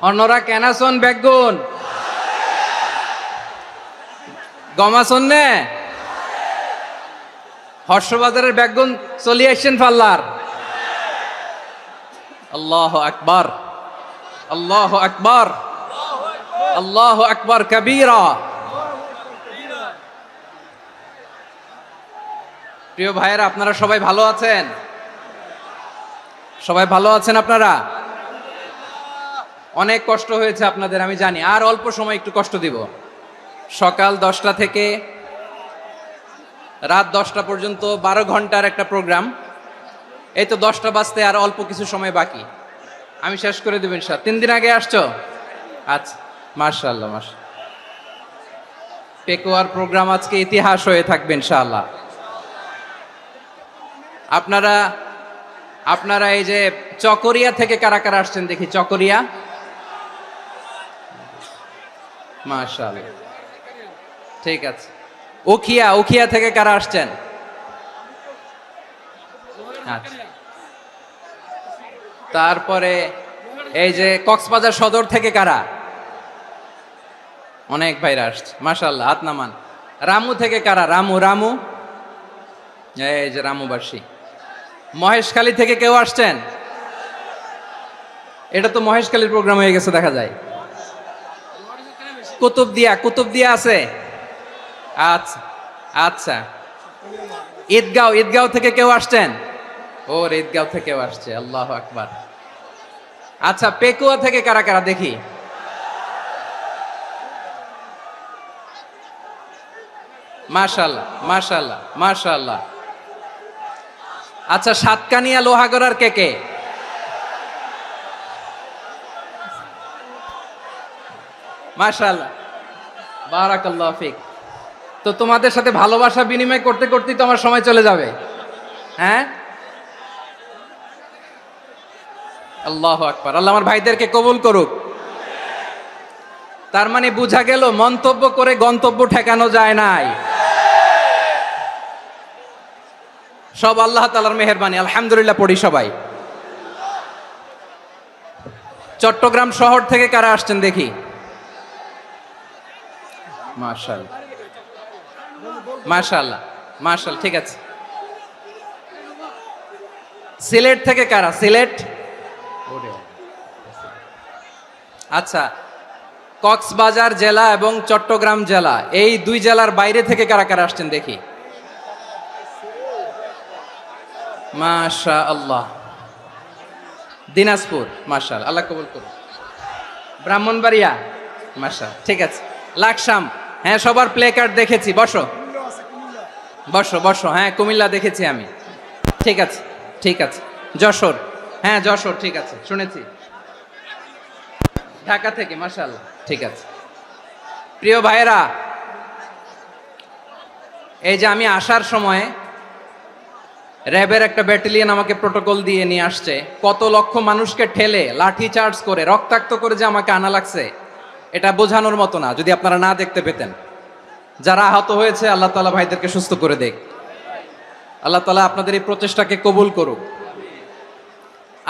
অন্যরা কেনাসন বেগুন গমাসন নে হর্ষবাজারের বেগুন চলি আসছেন ফাল্লার। আল্লাহ আকবার, আল্লাহ আকবার, আল্লাহ আকবার কবীরা। প্রিয় ভাইয়েরা, আপনারা সবাই ভালো আছেন? সবাই ভালো আছেন আপনারা? অনেক কষ্ট হয়েছে আপনাদের আমি জানি, আর অল্প সময় একটু কষ্ট দিব। সকাল 10টা থেকে রাত 10টা পর্যন্ত 12 ঘন্টার একটা প্রোগ্রাম। এই তো 10টা বাজতে আর অল্প কিছু সময় বাকি, আমি শেষ করে দেব ইনশাআল্লাহ। 3 দিন আগে আসছো? আচ্ছা, মাশাআল্লাহ মাশাআল্লাহ। পেকুয়ার প্রোগ্রাম আজকে ইতিহাস হয়ে থাকবে ইনশাআল্লাহ। আপনারা এই যে চকরিয়া থেকে কারা কারা আসছেন দেখি? চকরিয়া, মাশাআল্লাহ, ঠিক আছে। উখিয়া থেকে কারা আসছেন? আচ্ছা। তারপরে এই যে কক্সবাজার সদর থেকে কারা? অনেক ভাইরা আসছে, মাশাআল্লাহ, হাত নামান। রামু থেকে কারা? রামু, এই যে রামুবাসী। মহেশখালী থেকে কেউ আসছেন? এটা তো মহেশখালীর প্রোগ্রাম হয়ে গেছে দেখা যায়। কুতুবদিয়া আছে? আচ্ছা আচ্ছা। ঈদগাঁও থেকে কেউ আসছেন? ওর ঈদগাঁও থেকেও আসছে, আল্লাহু আকবার। আচ্ছা, পেকুয়া থেকে কারা কারা দেখি? মাশাআল্লাহ মাশাআল্লাহ মাশাআল্লাহ। আচ্ছা, সাতকানিয়া লোহাগড়ার কে? মাশাআল্লাহ, বারাকাল্লাহু ফিক। তো তোমাদের সাথে ভালোবাসা বিনিময় করতে করতেই তো আমার সময় চলে যাবে। হ্যাঁ, আল্লাহু আকবার। আল্লাহ আমার ভাইদেরকে কবুল করুক। তার মানে বোঝা গেল মন্তব্য করে গন্তব্য ঠেকানো যায় নাই, সব আল্লাহ তাআলার মেহেরবানি। আলহামদুলিল্লাহ পড়ি সবাই। চট্টগ্রাম শহর থেকে কারা আসছেন দেখি? মাশাআল্লাহ মাশাআল্লাহ মাশাআল্লাহ, ঠিক আছে। সিলেট থেকে কারা? সিলেট, আচ্ছা। কক্সবাজার জেলা এবং চট্টগ্রাম জেলা, এই দুই জেলার বাইরে থেকে কারা কারা আসছেন দেখি? মাশাআল্লাহ। দিনাজপুর, মাশাআল্লাহ, আল্লাহ কবুল করুন। ব্রাহ্মণবাড়িয়া, মাশাআল্লাহ, ঠিক আছে। লাকসাম, হ্যাঁ, সবার প্লে কার্ড দেখেছি। বসো বসো। হ্যাঁ, কুমিল্লা দেখেছি আমি, ঠিক আছে ঠিক আছে। যশোর, হ্যাঁ যশোর, ঠিক আছে, শুনেছি। ঢাকা থেকে, মাশাআল্লাহ, ঠিক আছে। প্রিয় ভাইয়েরা, এই যে আমি আসার সময় র্যাবের একটা ব্যাটালিয়ন আমাকে প্রোটোকল দিয়ে নিয়ে আসছে। কত লক্ষ মানুষকে ঠেলে লাঠি চার্জ করে রক্তাক্ত করে যে আমাকে আনা লাগছে, এটা বোঝানোর মতো না যদি আপনারা না দেখতে পেতেন। যারা আহত হয়েছে, আল্লাহ তাআলা ভাইদেরকে সুস্থ করে দেখ। আল্লাহ তাআলা আপনাদের এই প্রচেষ্টাকে কবুল করুক।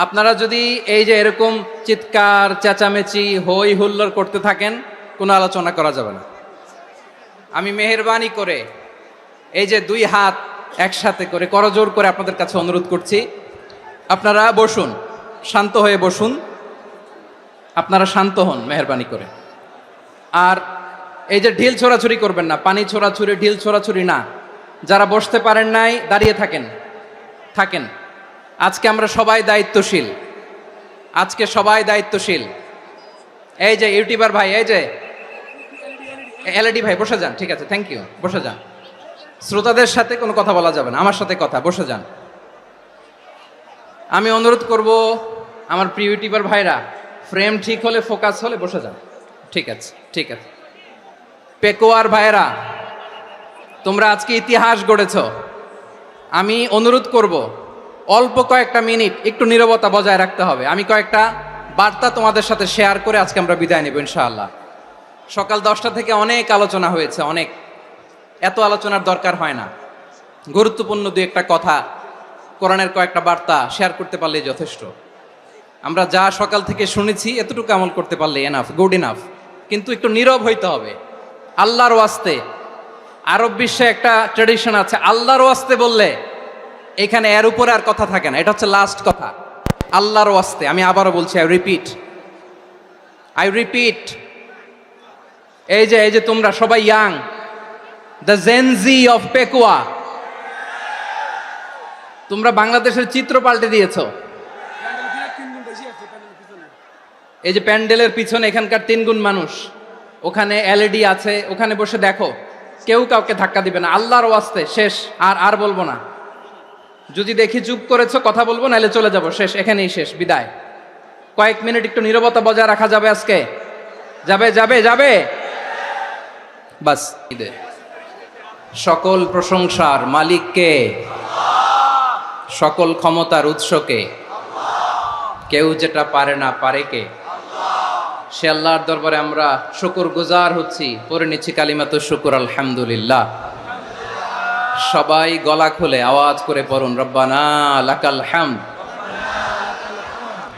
আপনারা যদি এই যে এরকম চিৎকার চেঁচামেচি হই হুল্লোড় করতে থাকেন, কোনো আলোচনা করা যাবে না। আমি মেহেরবানি করে এই যে দুই হাত একসাথে করে করজোড় করে আপনাদের কাছে অনুরোধ করছি, আপনারা বসুন, শান্ত হয়ে বসুন। আপনারা শান্ত হন মেহেরবানি করে। আর এই যে ঢিল ছোড়াছুরি করবেন না, পানি ছোড়াছুরি, ঢিল ছোড়াছুরি না। যারা বসতে পারেন নাই, দাঁড়িয়ে থাকেন। আজকে আমরা সবাই দায়িত্বশীল, আজকে সবাই দায়িত্বশীল। এই যে ইউটিউবার ভাই, এই যে এলইডি ভাই, বসে যান, ঠিক আছে, থ্যাংক ইউ, বসে যান। শ্রোতাদের সাথে কোনো কথা বলা যাবে না, আমার সাথে কথা, বসে যান। আমি অনুরোধ করব আমার প্রিয় ইউটিউবার ভাইরা, ফ্রেম ঠিক হলে, ফোকাস হলে বসে যান, ঠিক আছে ঠিক আছে। পেকুয়ার ভাইরা, তোমরা আজকে ইতিহাস গড়েছ। আমি অনুরোধ করব অল্প কয়েকটা মিনিট একটু নীরবতা বজায় রাখতে হবে। আমি কয়েকটা বার্তা তোমাদের সাথে শেয়ার করে আজকে আমরা বিদায় নেব ইনশাআল্লাহ। সকাল 10টা থেকে অনেক আলোচনা হয়েছে, অনেক, এত আলোচনার দরকার হয় না। গুরুত্বপূর্ণ দুই একটা কথা, কোরআনের কয়েকটা বার্তা শেয়ার করতে পারলে যথেষ্ট। আমরা যা সকাল থেকে শুনেছি এতটুকু আমল করতে পারলে এনাফ, গুড ইনাফ। কিন্তু একটু নীরব হইতে হবে আল্লাহর ওয়াস্তে। আরব বিশ্বে একটা ট্রেডিশন আছে, আল্লাহর ওয়াস্তে বললে এখানে এর উপরে আর কথা থাকে না, এটা হচ্ছে লাস্ট কথা। আল্লাহর ওয়াস্তে, আমি আবারও বলছি, আই রিপিট, এই যে তোমরা সবাই young, the Gen Z of Pekua, তোমরা বাংলাদেশের চিত্র পাল্টে দিয়েছো। এই যে প্যান্ডেলের পিছনে এখানকার 3 গুণ মানুষ, ওখানে এলইডি আছে, ওখানে বসে দেখো, কেউ কাউকে ধাক্কা দিবে না। আল্লাহর ওয়াস্তে শেষ, আর বলবো না। যদি দেখি চুপ করেছো, কথা বলবো, নাহলে চলে যাব, শেষ, এখানেই শেষ, বিদায়। কয়েক মিনিট একটু নীরবতা বজায় রাখা যাবে আজকে? যাবে বাস। সকল প্রশংসার মালিককে, সকল ক্ষমতার উৎসকে, কেউ যেটা পারে না পারে কে? সে আল্লাহর দরবারে আমরা শুকরগুজার হচ্ছি। পড়ে নিচ্ছি কালিমাতু শুকর, আলহামদুলিল্লাহ। সবাই গলা খুলে আওয়াজ করে পড়ুন, রব্বানা লাকাল হামদ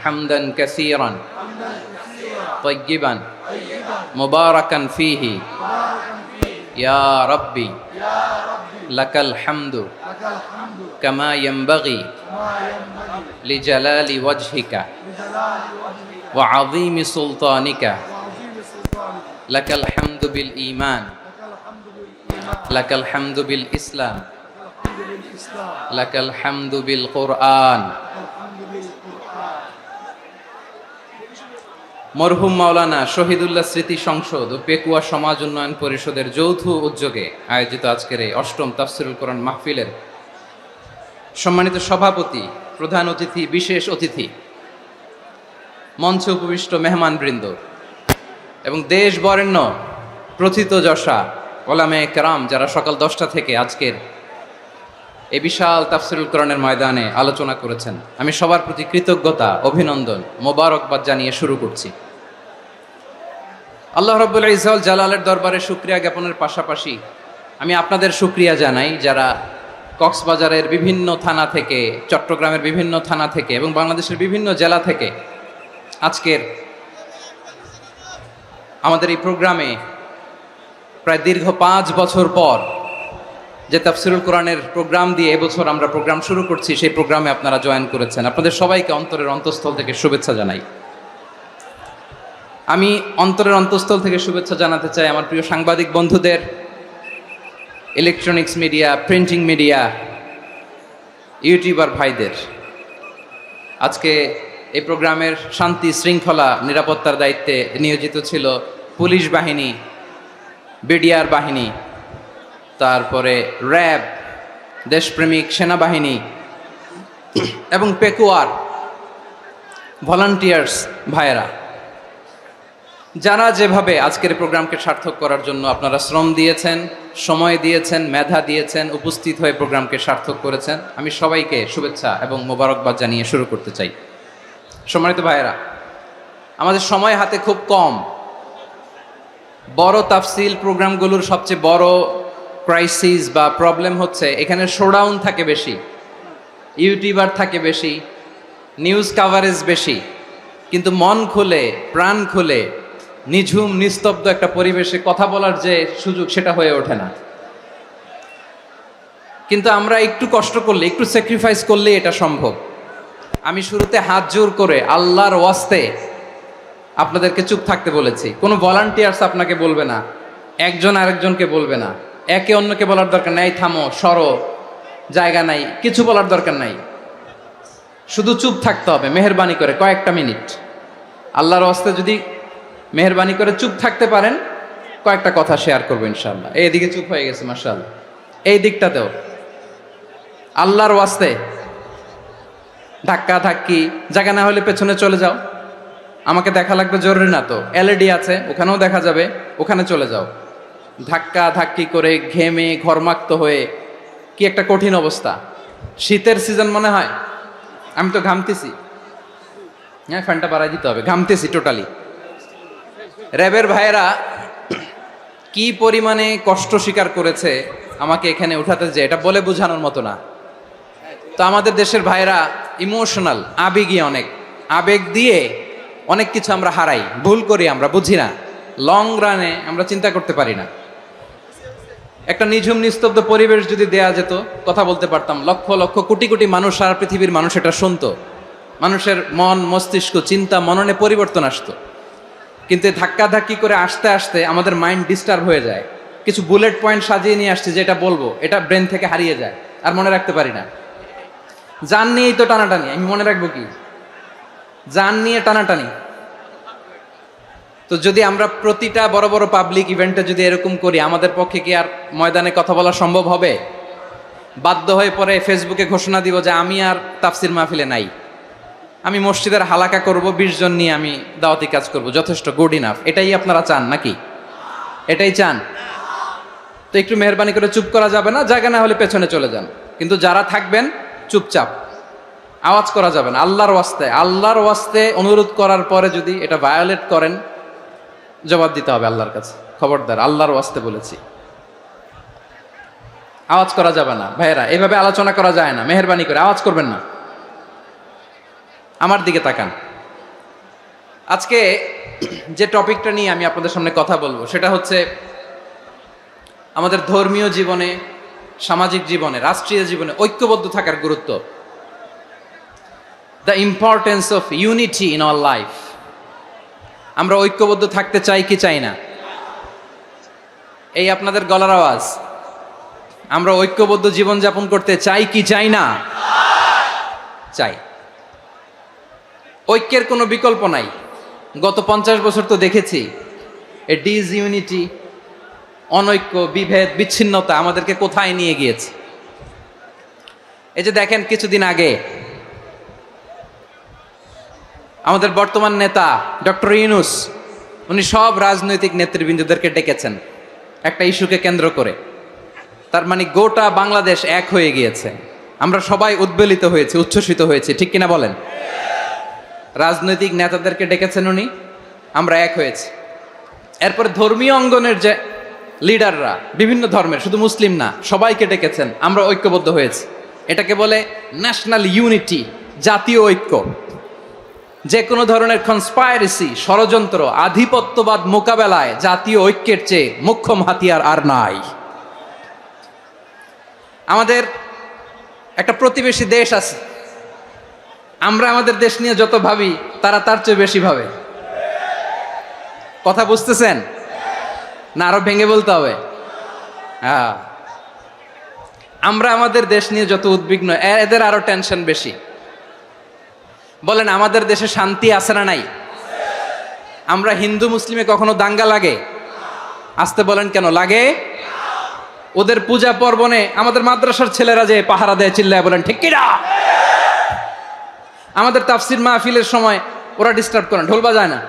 হামদান কাসীরান তাইয়্যিবান মুবারাকান ফীহি ইয়া রাব্বি লাকাল হামদু কামা ইয়ানবাগি লিজালালি ওয়াজহিকা ওয়া আযীমি সুলতানিকা লাকাল হামদু বিল ঈমান লাকাল হামদু বিল ইসলাম লাকাল হামদু বিল কুরআন। মরহুম মাওলানা শহীদুল্লাহ স্মৃতি সংসদ ও পেকুয়া সমাজ উন্নয়ন পরিষদের যৌথ উদ্যোগে আয়োজিত আজকের এই ৮ম তাফসীরুল কোরআন মাহফিলের সম্মানিত সভাপতি, প্রধান অতিথি, বিশেষ অতিথি, মঞ্চে উপবিষ্ট মেহমানবৃন্দ এবং দেশ বরেণ্য প্রথিতযশা ওলামায়ে কেরাম, যারা সকাল 10টা থেকে আজকের এই বিশাল তাফসীরুল কোরআনের ময়দানে আলোচনা করেছেন, আমি সবার প্রতি কৃতজ্ঞতা, অভিনন্দন, মোবারকবাদ জানিয়ে শুরু করছি। আল্লাহ রাব্বুল ইজ্জত জালালের দরবারে শুকরিয়া জ্ঞাপনের পাশাপাশি আমি আপনাদের শুকরিয়া জানাই, যারা কক্সবাজারের বিভিন্ন থানা থেকে, চট্টগ্রামের বিভিন্ন থানা থেকে এবং বাংলাদেশের বিভিন্ন জেলা থেকে আজকের আমাদের এই প্রোগ্রামে প্রায় দীর্ঘ 5 বছর পর যে তাফসীরুল কোরআনের প্রোগ্রাম দিয়ে এবছর আমরা প্রোগ্রাম শুরু করছি, সেই প্রোগ্রামে আপনারা জয়েন করেছেন। আপনাদের সবাইকে অন্তরের অন্তঃস্থল থেকে শুভেচ্ছা জানাই। আমি অন্তরের অন্তঃস্থল থেকে শুভেচ্ছা জানাতে চাই আমার প্রিয় সাংবাদিক বন্ধুদের, electronics media, printing media, YouTuber ভাইদের। আজকে এই প্রোগ্রামের শান্তি শৃঙ্খলা নিরাপত্তার দায়িত্বে নিয়োজিত ছিল পুলিশ বাহিনী, বিডিআর বাহিনী, তারপরে র্যাব, দেশপ্রেমিক সেনাবাহিনী এবং পেকুয়ার ভলান্টিয়ার্স ভাইয়েরা, যারা যেভাবে আজকের প্রোগ্রামকে সার্থক করার জন্য আপনারা শ্রম দিয়েছেন, সময় দিয়েছেন, মেধা দিয়েছেন, উপস্থিত হয়ে প্রোগ্রামকে সার্থক করেছেন, আমি সবাইকে শুভেচ্ছা এবং মোবারকবাদ জানিয়ে শুরু করতে চাই। সম্মানিত ভাইয়েরা, আমাদের সময় হাতে খুব কম। বড় তাফসীল প্রোগ্রামগুলোর সবচেয়ে বড় ক্রাইসিস বা প্রবলেম হচ্ছে এখানে শোডাউন থাকে বেশি, ইউটিউবার থাকে বেশি, নিউজ কাভারেজ বেশি, কিন্তু মন খুলে, প্রাণ খুলে, নিঝুম নিস্তব্ধ একটা পরিবেশে কথা বলার যে সুযোগ, সেটা হয়ে ওঠে না। কিন্তু আমরা একটু কষ্ট করলে, একটু স্যাক্রিফাইস করলে এটা সম্ভব। আমি শুরুতে হাত জোর করে আল্লাহর ওয়াস্তে আপনাদেরকে চুপ থাকতে বলেছি। কোনো ভলান্টিয়ার্স আপনাকে বলবে না, একজন আরেকজনকে বলবে না, একে অন্যকে বলার দরকার নাই, থামো, সরো, জায়গা নাই, কিছু বলার দরকার নাই, শুধু চুপ থাকতে হবে মেহেরবানি করে কয়েকটা মিনিট। আল্লাহর ওয়াস্তে যদি মেহেরবানি করে চুপ থাকতে পারেন, কয়েকটা কথা শেয়ার করবো ইনশাআল্লাহ। এইদিকে চুপ হয়ে গেছে মাশাআল্লাহ, এই দিকটাতেও আল্লাহর ওয়াস্তে ধাক্কা ধাক্কি, জায়গা না হলে পেছনে চলে যাও, আমাকে দেখা লাগবে জরুরি না তো, এলইডি আছে ওখানেও দেখা যাবে, ওখানে চলে যাও। ধাক্কা ধাক্কি করে ঘেমে ঘরমাক্ত হয়ে কি একটা কঠিন অবস্থা। শীতের সিজন মনে হয়, আমি তো ঘামতেছি, হ্যাঁ ফ্যানটা বাড়াই দিতে হবে, ঘামতেছি টোটালি। র্যাবের ভাইয়েরা কি পরিমাণে কষ্ট স্বীকার করেছে আমাকে এখানে উঠাতে, যে এটা বলে বোঝানোর মতো না। তো আমাদের দেশের ভাইয়েরা ইমোশনাল, আবেগী অনেক। আবেগ দিয়ে অনেক কিছু আমরা হারাই, ভুল করি, আমরা বুঝি না, লং রানে আমরা চিন্তা করতে পারি না। একটা নিঝুম নিস্তব্ধ পরিবেশ যদি দেয়া যেত, কথা বলতে পারতাম, লক্ষ লক্ষ কোটি কোটি মানুষ, সারা পৃথিবীর মানুষ এটা শুনতো, মানুষের মন মস্তিষ্ক চিন্তা মননে পরিবর্তন আসতো। কিন্তু ধাক্কাধাক্কি করে আসতে আসতে আমাদের মাইন্ড ডিস্টার্ব হয়ে যায়। কিছু বুলেট পয়েন্ট সাজিয়ে নিয়ে আসছে, যেটা বলবো এটা ব্রেন থেকে হারিয়ে যায়, আর মনে রাখতে পারি না। জান নিয়েই তো টানাটানি, আমি মনে রাখবো কি? জান নিয়ে টানাটানি। তো যদি আমরা প্রতিটা বড় বড় পাবলিক ইভেন্টে যদি এরকম করি, আমাদের পক্ষে কি আর ময়দানে কথা বলা সম্ভব হবে? বাধ্য হয়ে পরে ফেসবুকে ঘোষণা দিব যে আমি আর তাফসির মাহফিলে নাই, আমি মসজিদের হালাকা করব, 20 জন নিয়ে আমি দাওয়াতি কাজ করব, যথেষ্ট, গুড ইনাফ। এটাই আপনারা চান নাকি? এটাই চান? তো একটু মেহরবানি করে চুপ করা যাবে না? জায়গা না হলে পেছনে চলে যান, কিন্তু যারা থাকবেন চুপচাপ, আওয়াজ করা যাবে না। আল্লাহর ওয়াস্তে, আল্লাহর ওয়াস্তে অনুরোধ করার পরে যদি এটা ভায়োলেট করেন, জবাব দিতে হবে আল্লাহর কাছে। খবরদার, আল্লাহর ওয়াস্তে বলেছি, আওয়াজ করা যাবে না। ভাইয়েরা, এভাবে আলোচনা করা যায় না, মেহরবানি করে আওয়াজ করবেন না। আমার দিকে তাকান। আজকে যে টপিকটা নিয়ে আমি আপনাদের সামনে কথা বলবো, সেটা হচ্ছে আমাদের ধর্মীয় জীবনে, সামাজিক জীবনে, রাষ্ট্রীয় জীবনে ঐক্যবদ্ধ থাকার গুরুত্ব। The importance of unity in our life. আমরা ঐক্যবদ্ধ থাকতে চাই কি চাই না? এই আপনাদের গলার আওয়াজ। আমরা ঐক্যবদ্ধ জীবনযাপন করতে চাই কি চাই না? চাই। ঐক্যের কোনো বিকল্প নাই। গত 50 বছর তো দেখেছি এ ডিসইউনিটি, অনৈক্য, বিভেদ, বিচ্ছিন্নতা আমাদেরকে কোথায় নিয়ে গিয়েছে। এই যে দেখেন, কিছুদিন আগে আমাদের বর্তমান নেতা ডক্টর ইউনূস, উনি সব রাজনৈতিক নেতৃবৃন্দদেরকে ডেকেছেন একটা ইস্যুকে কেন্দ্র করে। তার মানে গোটা বাংলাদেশ এক হয়ে গিয়েছে। আমরা সবাই উদ্বেলিত হয়েছি, উচ্ছ্বসিত হয়েছি, ঠিক কিনা বলেন? রাজনৈতিক নেতাদেরকে ডেকেছেন উনি, আমরা এক হয়েছি। এরপর ধর্মীয় অঙ্গনের যে লিডাররা, বিভিন্ন ধর্মের, শুধু মুসলিম না, সবাইকে ডেকেছেন, আমরা ঐক্যবদ্ধ হয়েছি। এটাকে বলে ন্যাশনাল ইউনিটি, জাতীয় ঐক্য। যে কোনো ধরনের কনস্পাইরেসি, ষড়যন্ত্র, আধিপত্যবাদ মোকাবেলায় জাতীয় ঐক্যের চেয়ে মোক্ষম হাতিয়ার আর নাই। আমাদের একটা প্রতিবেশী দেশ আছে, আমরা আমাদের দেশ নিয়ে যত ভাবি, তারা তার চেয়ে বেশি ভাবে। কথা বুঝতেছেন না? আরো ভেঙে বলতে হবে। হ্যাঁ, আমরা আমাদের দেশ নিয়ে যত উদ্বিগ্ন, এদের আরো টেনশন বেশি। বলেন, আমাদের দেশে শান্তি আছে না নাই? আমরা হিন্দু মুসলিমে কখনো দাঙ্গা লাগে? আসতে বলেন, কেন লাগে? ওদের পূজা পার্বণে আমাদের মাদ্রাসার ছেলেরা যে পাহারা দেয়, চিল্লায় বলেন ঠিক কিনা? আমাদের তাফসির মাহফিলের সময় ওরা ডিস্টার্ব করে, ঢোল বাজায় না।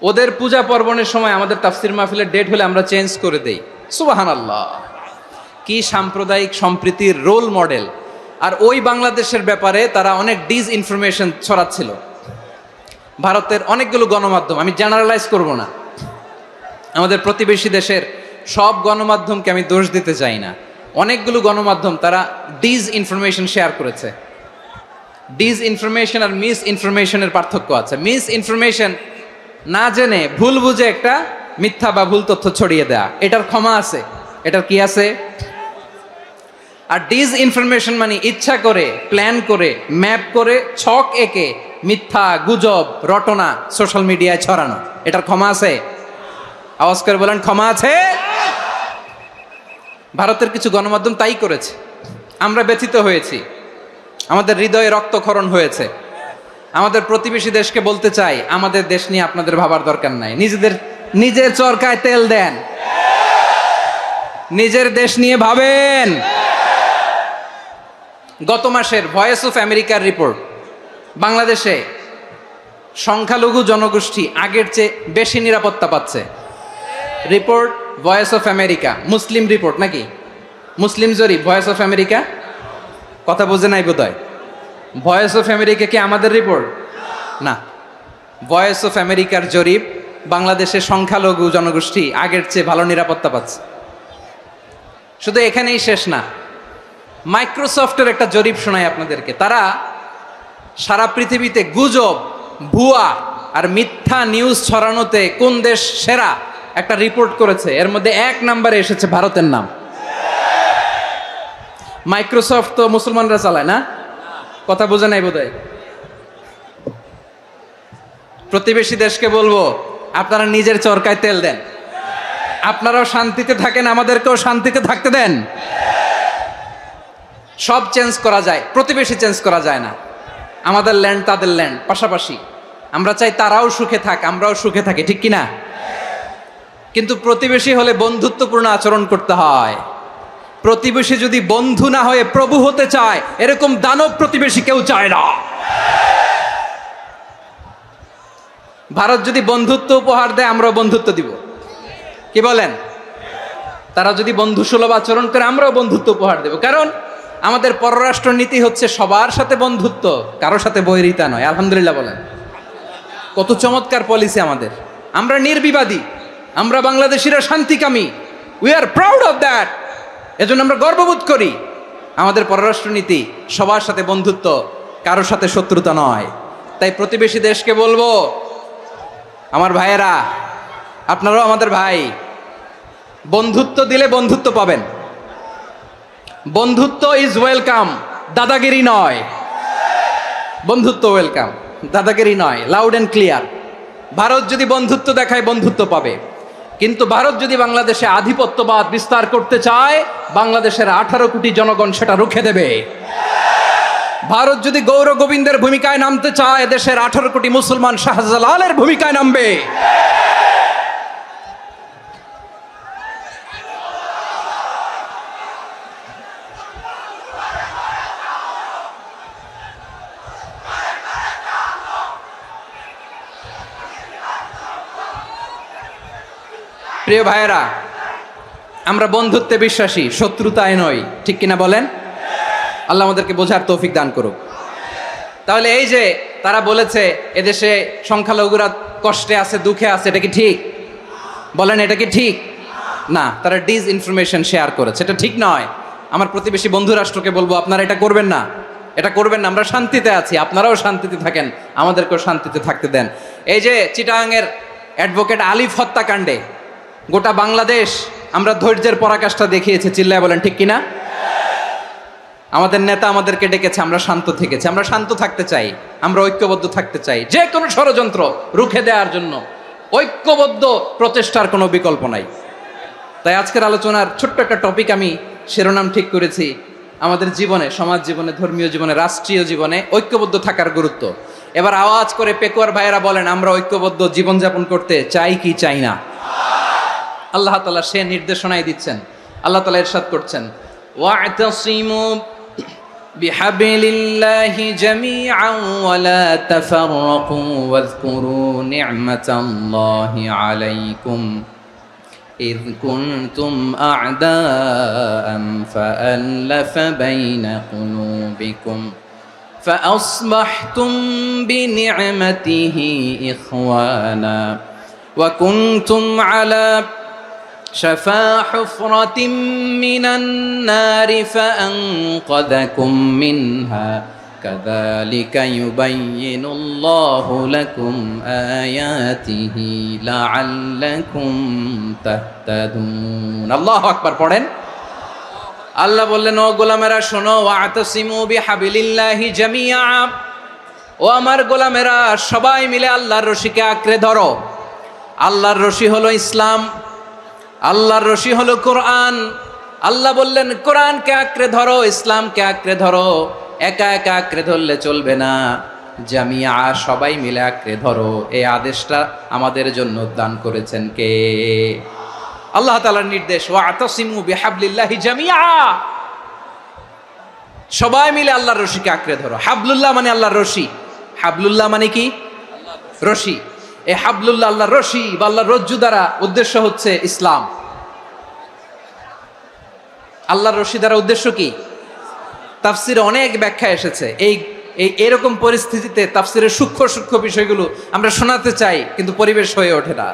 ওদের পূজা পার্বণের সময় আমাদের তাফসির মাহফিলের ডেট হলে আমরা চেঞ্জ করে দেই। সুবহানাল্লাহ, কি সাম্প্রদায়িক সম্প্রীতির রোল মডেল। আর ওই বাংলাদেশের ব্যাপারে তারা অনেক ডিসইনফরমেশন ছড়াচ্ছিল। ভারতের অনেকগুলো গণমাধ্যম, আমি জেনারেলাইজ করব না, আমাদের প্রতিবেশী দেশের সব গণমাধ্যমকে আমি দোষ দিতে চাই না, অনেকগুলো গণমাধ্যম তারা ডিসইনফরমেশন শেয়ার করেছে। ডিসইনফরমেশন আর মিস ইনফরমেশনের পার্থক্য আছে। মিস ইনফরমেশন না জেনে ভুল বুঝে একটা মিথ্যা বা ভুল তথ্য ছড়িয়ে দেয়া, এটার ক্ষমা আছে, এটার কি আছে? আর ডিসইনফরমেশন মানে ইচ্ছা করে, প্ল্যান করে, ম্যাপ করে, ছক এঁকে মিথ্যা, গুজব, রটনা সোশ্যাল মিডিয়ায় ছড়ানো, এটার ক্ষমা আছে? আওয়াজ করে বলেন, ক্ষমা আছে? ভারতের কিছু গণমাধ্যম তাই করেছে। আমরা ব্যথিত হয়েছি, আমাদের হৃদয়ে রক্তক্ষরণ হয়েছে। আমাদের প্রতিবেশী দেশকে বলতে চাই, আমাদের দেশ নিয়ে আপনাদের ভাবার দরকার নাই। নিজের চরকায় তেল দেন, নিজের দেশ নিয়ে ভাবেন। গত মাসের ভয়েস অফ আমেরিকার রিপোর্ট, বাংলাদেশে সংখ্যালঘু জনগোষ্ঠী আগের চেয়ে বেশি নিরাপত্তা পাচ্ছে। Report voice of America, Muslim report নাকি? মুসলিম জরিপ, ভয়েস অফ আমেরিকা। কথা বোঝে নাই বোধহয়। ভয়েস অফ আমেরিকা কি আমাদের রিপোর্ট? না, ভয়েস অফ আমেরিকার জরিপ, বাংলাদেশের সংখ্যালঘু জনগোষ্ঠী আগের চেয়ে ভালো নিরাপত্তা পাচ্ছে। শুধু এখানেই শেষ না, মাইক্রোসফটের একটা জরিপ শোনাই আপনাদেরকে। তারা সারা পৃথিবীতে গুজব, ভুয়া আর মিথ্যা নিউজ ছড়ানোতে কোন দেশ সেরা একটা রিপোর্ট করেছে, এর মধ্যে 1 নম্বরে এসেছে ভারতের নাম। মাইক্রোসফট তো মুসলমানরা চালায় না, কথা বোঝে নাই বোধহয়। প্রতিবেশী দেশকে বলবো, আপনারা নিজের চরকায় তেল দেন, আপনারাও শান্তিতে থাকেন, আমাদেরকেও শান্তিতে থাকতে দেন। সব চেঞ্জ করা যায়, প্রতিবেশী চেঞ্জ করা যায় না। আমাদের ল্যান্ড তাদের ল্যান্ড পাশাপাশি, আমরা চাই তারাও সুখে থাক, আমরাও সুখে থাকি, ঠিক কিনা? কিন্তু প্রতিবেশী হলে বন্ধুত্বপূর্ণ আচরণ করতে হয়। প্রতিবেশী যদি বন্ধু না হয়ে প্রভু হতে চায়, এরকম দানব প্রতিবেশী কেউ চায় না। ভারত যদি বন্ধুত্ব উপহার দেয়, আমরাও বন্ধুত্ব দিব, কি বলেন? তারা যদি বন্ধু সুলভ আচরণ করে, আমরাও বন্ধুত্ব উপহার দেব। কারণ আমাদের পররাষ্ট্র নীতি হচ্ছে সবার সাথে বন্ধুত্ব, কারোর সাথে বৈরিতা নয়। আলহামদুলিল্লাহ বলেন, কত চমৎকার পলিসি আমাদের। আমরা নির্বিবাদী, আমরা বাংলাদেশিরা শান্তিকামী, we are proud of that. এজন্য আমরা গর্ববোধ করি। আমাদের পররাষ্ট্র নীতি সবার সাথে বন্ধুত্ব, কারোর সাথে শত্রুতা নয়। তাই প্রতিবেশী দেশকে বলবো, আমার ভাইয়েরা, আপনারাও আমাদের ভাই, বন্ধুত্ব দিলে বন্ধুত্ব পাবেন। বন্ধুত্ব ইজ ওয়েলকাম, দাদাগিরি নয়। বন্ধুত্ব ওয়েলকাম, দাদাগিরি নয়, লাউড এন্ড ক্লিয়ার। ভারত যদি বন্ধুত্ব দেখায়, বন্ধুত্ব পাবে। কিন্তু ভারত যদি বাংলাদেশে আধিপত্যবাদ বিস্তার করতে চায়, বাংলাদেশের 18 কোটি জনগণ সেটা রুখে দেবে। ভারত যদি গৌর গোবিন্দের ভূমিকায় নামতে চায়, দেশের 18 কোটি মুসলমান শাহজালালের ভূমিকায় নামবে। প্রিয় ভাইয়েরা, আমরা বন্ধুত্বে বিশ্বাসী, শত্রুতায় নই, ঠিক কিনা বলেন? আল্লাহ আমাদেরকে বোঝার তৌফিক দান করুক। তাহলে এই যে তারা বলেছে এদেশে সংখ্যালঘুরা কষ্টে আছে, দুঃখে আছে, এটা কি ঠিক? বলেন, এটা কি ঠিক? না, তারা ডিস ইনফরমেশন শেয়ার করেছে, এটা ঠিক নয়। আমার প্রতিবেশী বন্ধু রাষ্ট্রকে বলবো, আপনারা এটা করবেন না, এটা করবেন না। আমরা শান্তিতে আছি, আপনারাও শান্তিতে থাকেন, আমাদেরকেও শান্তিতে থাকতে দেন। এই যে চিটাগাংয়ের অ্যাডভোকেট আলিফ হত্যাকাণ্ডে গোটা বাংলাদেশ আমরা ধৈর্যের পরাকাষ্ঠা দেখিয়েছে, চিল্লায় বলেন ঠিক কিনা? আমাদের নেতা আমাদেরকে ডেকেছে, আমরা শান্ত থেকেছি। আমরা শান্ত থাকতে চাই, আমরা ঐক্যবদ্ধ থাকতে চাই। যে কোনো ষড়যন্ত্র রুখে দেওয়ার জন্য ঐক্যবদ্ধ প্রচেষ্টার কোনো বিকল্প নাই। তাই আজকের আলোচনার ছোট্ট একটা টপিক আমি শিরোনাম ঠিক করেছি, আমাদের জীবনে, সমাজ জীবনে, ধর্মীয় জীবনে, রাষ্ট্রীয় জীবনে ঐক্যবদ্ধ থাকার গুরুত্ব। এবার আওয়াজ করে পেকুয়ার ভাইয়েরা বলেন, আমরা ঐক্যবদ্ধ জীবনযাপন করতে চাই কি চাই না? আল্লাহ তাআলা সে নির্দেশনাই দিচ্ছেন। আল্লাহ তাআলা ইরশাদ করছেন, ওয়া'তাসিমু বিহাবলিল্লাহি জামিআন ওয়া লা তাফাররাকু ওয়াযকুরু নি'মাতাল্লাহি আলাইকুম إذ كنتم أعداء فألف بين قلوبكم فأصبحتم بنعمته إخوانا وكنتم على شفا حفرة من النار فأنقذكم منها كذلك يبين الله لكم آياته لعلكم تهتدون الله أكبر পড়েন। আল্লাহ বললেন, ও গোলামেরা শোনো, ওয়া'তাসিমু বিহাবিলিল্লাহি জামিআ, ও আমার গোলামেরা সবাই মিলে আল্লাহর রশিকে আঁকড়ে ধরো। আল্লাহর রশি হলো ইসলাম, আল্লাহর রশি হলো কোরআন। আল্লাহ বললেন, কোরআনকে আঁকড়ে ধরো, ইসলামকে আঁকড়ে ধরো। একা একা আঁকড়ে ধরলে চলবে না, জামিয়া, সবাই মিলে আঁকড়ে ধরো। এই আদেশটা আমাদের জন্য দান করেছেন কে? আল্লাহ তাআলার নির্দেশ, ওয়া'তাসিমু বিহাবলিল্লাহি জামিআ, সবাই মিলে আল্লাহর রশিকে আঁকড়ে ধরো। হাবলুল্লাহ মানে আল্লাহর রশি। হাবলুল্লাহ মানে কি? রশি। এই হাবলুল্লাহ, আল্লাহর রশি বা আল্লাহর রজ্জু দ্বারা উদ্দেশ্য হচ্ছে ইসলাম। আল্লাহর রশি দ্বারা উদ্দেশ্য কি? তাফসিরে অনেক ব্যাখ্যা এসেছে। এরকম পরিস্থিতিতে তাফসিরের সূক্ষ্ম সূক্ষ্ম বিষয়গুলো আমরা শোনাতে চাই, কিন্তু পরিবেশ হয়ে ওঠে না।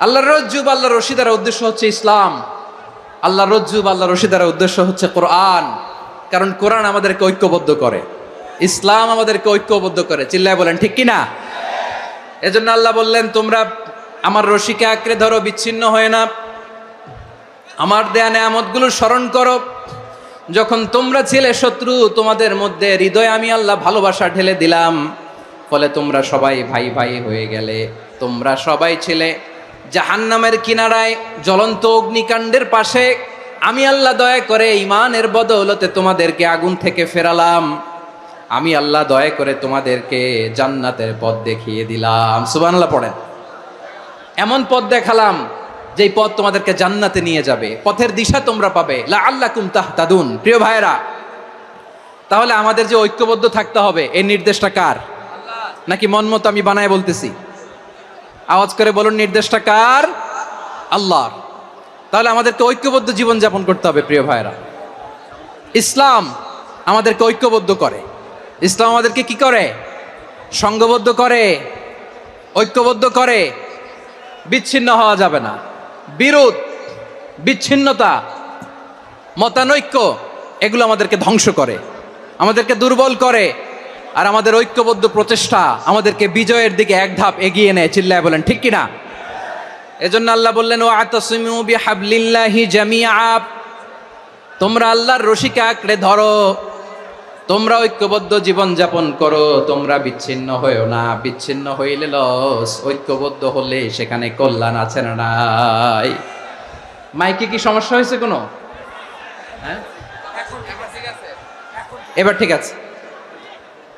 আল্লাহর রজ্জু বা আল্লাহর রশি দ্বারা উদ্দেশ্য হচ্ছে ইসলাম। আল্লাহর রজ্জু বা আল্লাহর রশি দ্বারা উদ্দেশ্য হচ্ছে কোরআন, কারণ কোরআন আমাদেরকে ঐক্যবদ্ধ করে। ইসলাম আমাদেরকে ঐক্যবদ্ধ করে, চিল্লায় বলেন ঠিক কিনা? এজন্য আল্লাহ বললেন, তোমরা আমার রশিকে আঁকড়ে ধরো, বিচ্ছিন্ন হয়ে না, আমার দেয়া নেয়ামতগুলো স্মরণ করো। যখন তোমরা ছিলে শত্রু, তোমাদের মধ্যে হৃদয়ে আমি আল্লাহ ভালোবাসা ঢেলে দিলাম, ফলে তোমরা সবাই ভাই ভাই হয়ে গেলে। তোমরা সবাই ছিলে জাহান্নামের কিনারায়, জ্বলন্ত অগ্নিকাণ্ডের পাশে। আমি আল্লাহ দয়া করে ঈমানের বদৌলতে তোমাদেরকে আগুন থেকে ফেরালাম। আমি আল্লাহ দয়া করে তোমাদেরকে জান্নাতের পথ দেখিয়ে দিলাম। সুবহানাল্লাহ পড়েন। এমন পথ দেখালাম যেই পথ তোমাদেরকে জান্নাতে নিয়ে যাবে, পথের দিশা তোমরা পাবে। লাআল্লাকুম তাহতাদুন। প্রিয় ভাইরা, তাহলে আমাদের যে ঐক্যবদ্ধ থাকতে হবে, এই নির্দেশটা কার? নাকি মন মতো আমি বানায় বলতেছি? আওয়াজ করে বলুন, নির্দেশটা কার? আল্লাহর। তাহলে আমাদেরকে ঐক্যবদ্ধ জীবন যাপন করতে হবে। প্রিয় ভাইরা, ইসলাম আমাদেরকে ঐক্যবদ্ধ করে। ইসলাম আমাদেরকে কি করে? সংঘবদ্ধ করে, ঐক্যবদ্ধ করে। বিচ্ছিন্ন হওয়া যাবে না। বিরোধ, বিচ্ছিন্নতা, মতানৈক্য, এগুলো আমাদেরকে ধ্বংস করে, আমাদেরকে দুর্বল করে। আর আমাদের ঐক্যবদ্ধ প্রচেষ্টা আমাদেরকে বিজয়ের দিকে এক ধাপ এগিয়ে নেয়। চিল্লায় বলেন ঠিক কিনা? এজন্য আল্লাহ বললেন, ওয়াতাসিমু বিহাবলিল্লাহি জামিআ। তোমরা আল্লাহর রশিকে আঁকড়ে ধরো, তোমরা ঐক্যবদ্ধ জীবন যাপন করো, তোমরা বিচ্ছিন্ন হয়েও না। বিচ্ছিন্ন হইলে লস, ঐক্যবদ্ধ হলে সেখানে কল্যাণ আছে না নাই? মাইকে কি সমস্যা হয়েছে কোনো? হ্যাঁ, এবার ঠিক আছে।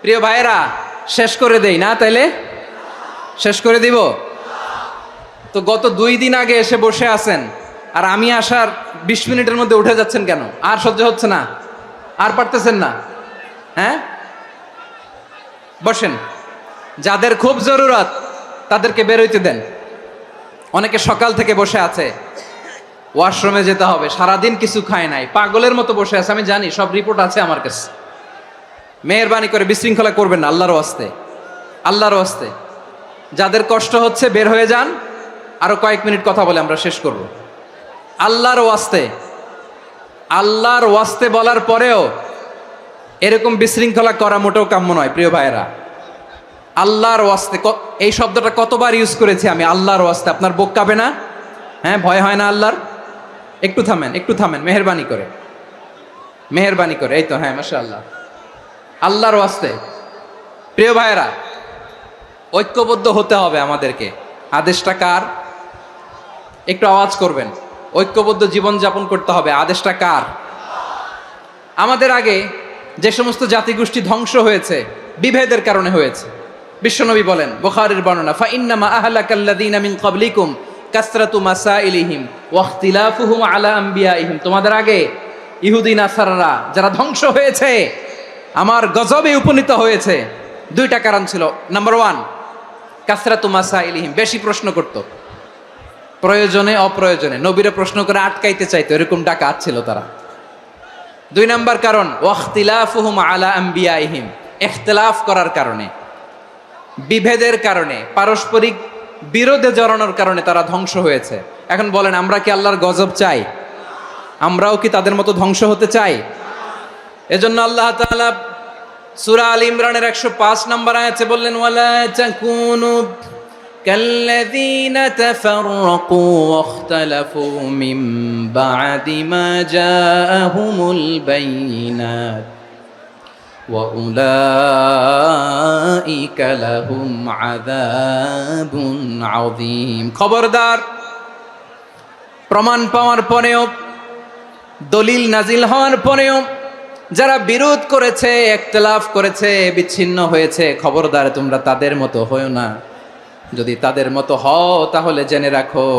প্রিয় ভাইয়েরা, শেষ করে দেই না? তাইলে শেষ করে দিব তো। গত 2 দিন আগে এসে বসে আছেন, আর আমি আসার 20 মিনিটের মধ্যে উঠে যাচ্ছেন কেন? আর সহ্য হচ্ছে না? আর পারতেছেন না? হ্যাঁ, বসেন। যাদের খুব জরুরত তাদেরকে বের হইতে দেন। অনেকে সকাল থেকে বসে আছে, ওয়াশরুমে যেতে হবে, সারাদিন কিছু খায় নাই, পাগলের মতো বসে আছে। আমি জানি, সব রিপোর্ট আছে আমার কাছে। মেহেরবানি করে বিশৃঙ্খলা করবেন না, আল্লাহর ওয়াস্তে, আল্লাহর ওয়াস্তে। যাদের কষ্ট হচ্ছে বের হয়ে যান। আরো কয়েক মিনিট কথা বলে আমরা শেষ করব। আল্লাহর ওয়াস্তে, আল্লাহর ওয়াস্তে বলার পরেও এরকম বিশৃঙ্খলা করা মোটেও কাম্য নয়। প্রিয় ভাইয়েরা, আল্লাহর ওয়াস্তে, এই শব্দটা কতবার ইউজ করেছি আমি, আল্লাহর ওয়াস্তে। আপনার বুক কাঁপে না? হ্যাঁ, ভয় হয় না আল্লাহর? একটু থামেন, একটু থামেন, মেহেরবানি করে, মেহেরবানি করে। এই তো, হ্যাঁ, মাশাআল্লাহ। আল্লাহর ওয়াস্তে। প্রিয় ভাইয়েরা, ঐক্যবদ্ধ হতে হবে আমাদেরকে। আদেশটা কার? একটু আওয়াজ করবেন। ঐক্যবদ্ধ জীবন যাপন করতে হবে, আদেশটা কার? আমাদের আগে যে সমস্ত জাতিগোষ্ঠী ধ্বংস হয়েছে, বিভেদের কারণে হয়েছে। বিশ্বনবী বলেন, বুখারীর বর্ণনা, ফাইন্নামা আহলাকাল্লাযীনা মিন ক্বাবলিকুম কাসরাতু মাসাইলিহিম ওয়া ইখতিলাফুহুম আলা আম্বিয়াইহিম। তোমাদের আগে ইহুদি নাসারারা যারা ধ্বংস হয়েছে, আমার গজবে উপনীত হয়েছে, 2টা কারণ ছিল। নাম্বার 1, কাসরাতু মাসাইলিহিম, বেশি প্রশ্ন করত, প্রয়োজনে অপ্রয়োজনে নবীরে প্রশ্ন করে আটকাইতে চাইতো, এরকম ডাকাত ছিল তারা। 2 নাম্বার কারণ, ওয়াখতিলাফুহুম আলা আম্বিয়াইহিম, ইখতিলাফ করার কারণে, বিভেদের কারণে, পারস্পরিক বিরোধে জড়ানোর কারণে তারা ধ্বংস হয়েছে। এখন বলেন, আমরা কি আল্লাহর গজব চাই? আমরাও কি তাদের মতো ধ্বংস হতে চাই? এজন্য আল্লাহ তাআলা সূরা আল ইমরানের 105 নম্বর আয়াতে বললেন, ওয়ালা তাকুনু কাল্লাযীনা তাফাররাকু ওয়াখতালাফু মিন বা'দি মা জাআহুমুল বাইয়িনাত ওয়া উলাইকা লাহুম আযাবুন আযীম। খবরদার, প্রমাণ পাওয়ার পরেও, দলিল নাজিল হওয়ার পরেও যারা বিরোধ করেছে, ইখতিলাফ করেছে, বিচ্ছিন্ন হয়েছে, খবরদার তোমরা তাদের মতো হও না। যদি তাদের মতো হও তাহলে জেনে রাখো,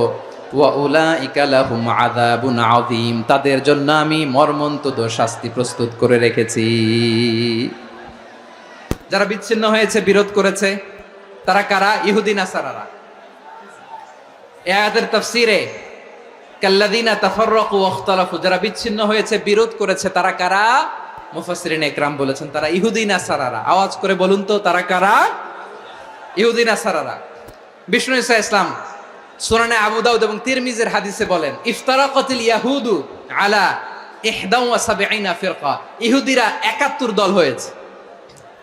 ওয়া উলাইকা লাহুম আযাবুন আযীম, তাদের জন্য আমি মর্মন্তুদ শাস্তি প্রস্তুত করে রেখেছি। যারা বিচ্ছিন্ন হয়েছে, বিরোধ করেছে, তারা কারা? ইহুদি নাসারারা। এই আয়াতের তাফসীরে কাল্লাযীনা তাফাররাকু ওয়াখতালাফু, যারা বিচ্ছিন্ন হয়েছে, বিরোধ করেছে, তারা কারা? মুফাসসিরিন ইকরাম বলেছেন, তারা ইহুদি নাসারারা। আওয়াজ করে বলুন তো, তারা কারা? ইহুদি নাসারারা। বিষ্ণু ঈসা ইসলাম সুনানে আবু দাউদ এবং তিরমিজির হাদিসে বলেন, ইফতারাকাতিল ইয়াহুদু আলা 71 ফিরকা, ইহুদিরা 71 দল হয়েছে।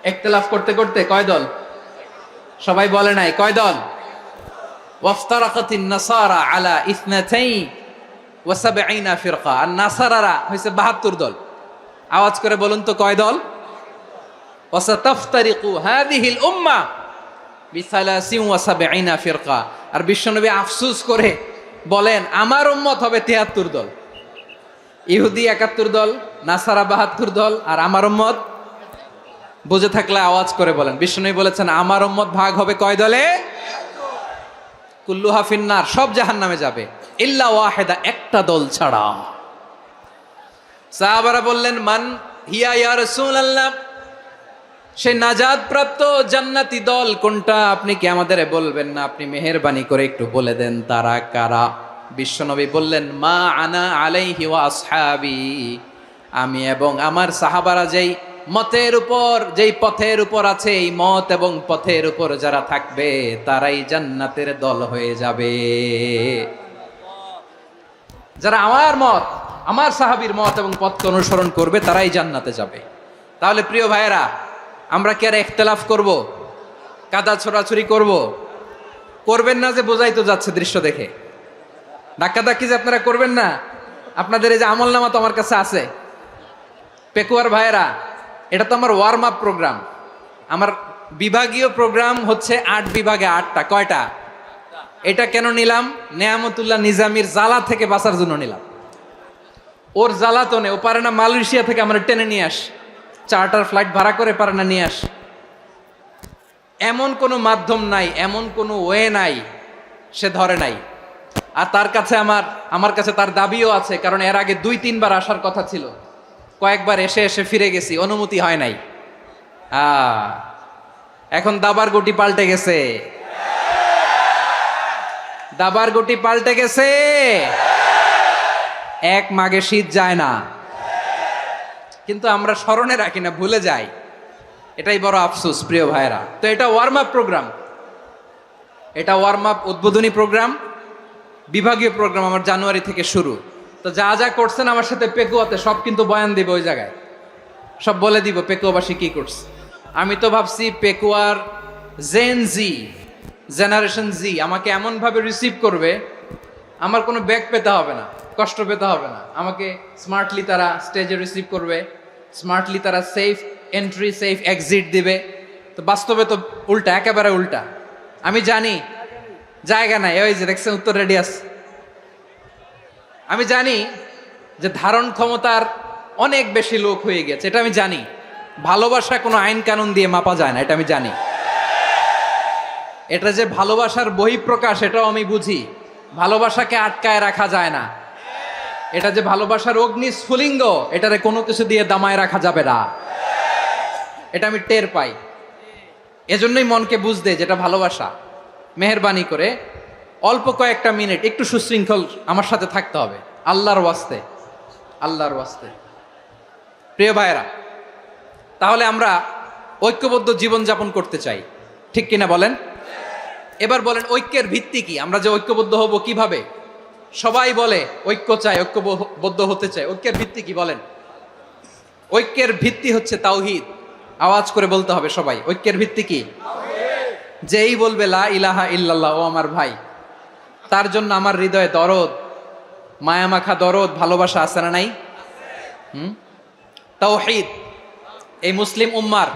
ইখতিলাফ করতে করতে কয় দল? সবাই বলে নাই কয় দল? ওয়াফতারাকাতিন নাসারা আলা ইসনাতাই ওয়া সাবঈনা ফিরকা। আর নাসারারা হইছে 72 দল। আওয়াজ করে বলুন তো কয় দল? ওয়া সাতাফতারিকু হাযিহিল উম্মাহ বিসালাসিন ওয়া সাবঈনা ফিরকা। আর বিশ্বনবী আফসোস করে বলেন আমার উম্মত হবে 73 দল। ইহুদি 71 দল, নাসারা 72 দল, আর আমার উম্মত। বুঝে থাকলে আওয়াজ করে বলেন। বিশ্বনবী বলেছেন আমার উম্মত ভাগ হবে কয় দলে? কুল্লুহা ফিন্নার, সব জাহান্নামে যাবে, ইল্লা ওয়াহিদা, একটা দল ছাড়া। সাহাবারা বললেন মান হিয়া ইয়া রাসূলুল্লাহ, সেই নাজাত প্রাপ্ত জান্নাতি দল কোনটা? আপনি কি আমাদের বলবেন না? আপনি মেহেরবানি করে একটু বলে দেন তারা কারা। বিশ্বনবী বললেন মা আনা আলাইহি ওয়া আসহাবি, আমি এবং আমার সাহাবারা যেই মতের উপর, যেই পথের উপর আছে, এই মত এবং পথের উপর যারা থাকবে তারাই জান্নাতের দল হয়ে যাবে। যারা আমার মত, আমার সাহাবীর মত এবং পথকে অনুসরণ করবে তারাই জান্নাতে যাবে। তাহলে প্রিয় ভাইয়েরা, আমরা কি আর ইখতিলাফ করব? কাদা ছোড়াছুরি করব? করবেন না যে বোঝাই তো যাচ্ছে দৃশ্য দেখে। ধাক্কাধাক্কি যে আপনারা করবেন না। আপনাদের এই যে আমলনামা তো আমার কাছে আছে। পেকুয়ার ভাইয়েরা, এটা তো আমার ওয়ার্ম আপ প্রোগ্রাম। আমার বিভাগীয় প্রোগ্রাম হচ্ছে 8 বিভাগে 8টা। কয়টা? এটা কেন নিলাম? নেয়ামতুল্লাহ নিজামীর জ্বালা থেকে বাঁচার জন্য নিলাম। ওর জ্বালাতনে ও পারে না মালয়েশিয়া থেকে আমরা টেনে নিয়ে আস, চার্টার ফ্লাইট ভাড়া করে পারে না নিয়ে আস। এমন কোনো মাধ্যম নাই, এমন কোনো ওয়ে নাই সে ধরে নাই। আর তার কাছে আমার কাছে তার দাবিও আছে, কারণ এর আগে 2-3 বার আসার কথা ছিল। কয়েকবার এসে এসে ফিরে গেছি, অনুমতি হয় নাই। এখন দাবার গুটি পাল্টে গেছে, দাবার গুটি পাল্টে গেছে। এক মাঘে শীত যায় না, কিন্তু আমরা স্মরণে রাখি না, ভুলে যাই। এটাই বড় আফসোস প্রিয় ভাইরা। তো এটা ওয়ার্ম আপ প্রোগ্রাম, এটা ওয়ার্ম আপ উদ্বোধনী প্রোগ্রাম, বিভাগীয় প্রোগ্রাম আমার জানুয়ারি থেকে শুরু। তো যা যা করছেন আমার সাথে পেকুয়াতে সব কিন্তু বয়ান দিব, ওই জায়গায় সব বলে দিব পেকুয়াবাসী কি করছে। আমি তো ভাবছি পেকুয়ার জেনারেশন জি আমাকে এমনভাবে রিসিভ করবে, আমার কোনো ব্যাক পেতে হবে না, কষ্ট পেতে হবে না। আমাকে স্মার্টলি তারা স্টেজে রিসিভ করবে, স্মার্টলি তারা সেফ এন্ট্রি সেফ এক্সিট দিবে। তো বাস্তবে তো উল্টা, একেবারে উল্টা। আমি জানি জায়গা নাই, ওই যে দেখছেন উত্তর রেডিয়াস। আমি জানি যে ধারণ ক্ষমতার অনেক বেশি লোক হয়ে গেছে, এটা আমি জানি। ভালোবাসা কোনো আইন কানুন দিয়ে মাপা যায় না, এটা আমি জানি। এটা যে ভালোবাসার বহিঃপ্রকাশ এটাও আমি বুঝি। ভালোবাসাকে আটকায় রাখা যায় না। এটা যে ভালোবাসার অগ্নি স্ফুলিঙ্গ, এটারে কোনো কিছু দিয়ে দামায় রাখা যাবে না, এটা আমি টের পাই। এজন্যই মনকে বুঝতে যেটা ভালোবাসা। মেহেরবানি করে অল্প কয়েকটা মিনিট একটু সুশৃঙ্খল আমার সাথে থাকতে হবে, আল্লাহর ওয়াস্তে, আল্লাহর ওয়াস্তে। প্রিয় ভাইয়েরা, তাহলে আমরা ঐক্যবদ্ধ জীবনযাপন করতে চাই, ঠিক কিনা বলেন? এবার বলেন ঐক্যের ভিত্তি কি? আমরা যে ঐক্যবদ্ধ হব কিভাবে? সবাই বলে ঐক্য চাই, ঐক্যবদ্ধ হতে চাই। ঐক্যের ভিত্তি কি বলেন? ঐক্যের ভিত্তি হচ্ছে তাওহীদ। আওয়াজ করে বলতে হবে সবাই, ঐক্যের ভিত্তি কি? যেই বলবে লা ইলাহা ইল্লাল্লাহ, ও আমার ভাই, তার জন্য আমার হৃদয়ে দরদ, মায়ামাখা দরদ, ভালোবাসা আছে না নাই? তাওহীদ, এই মুসলিম উম্মার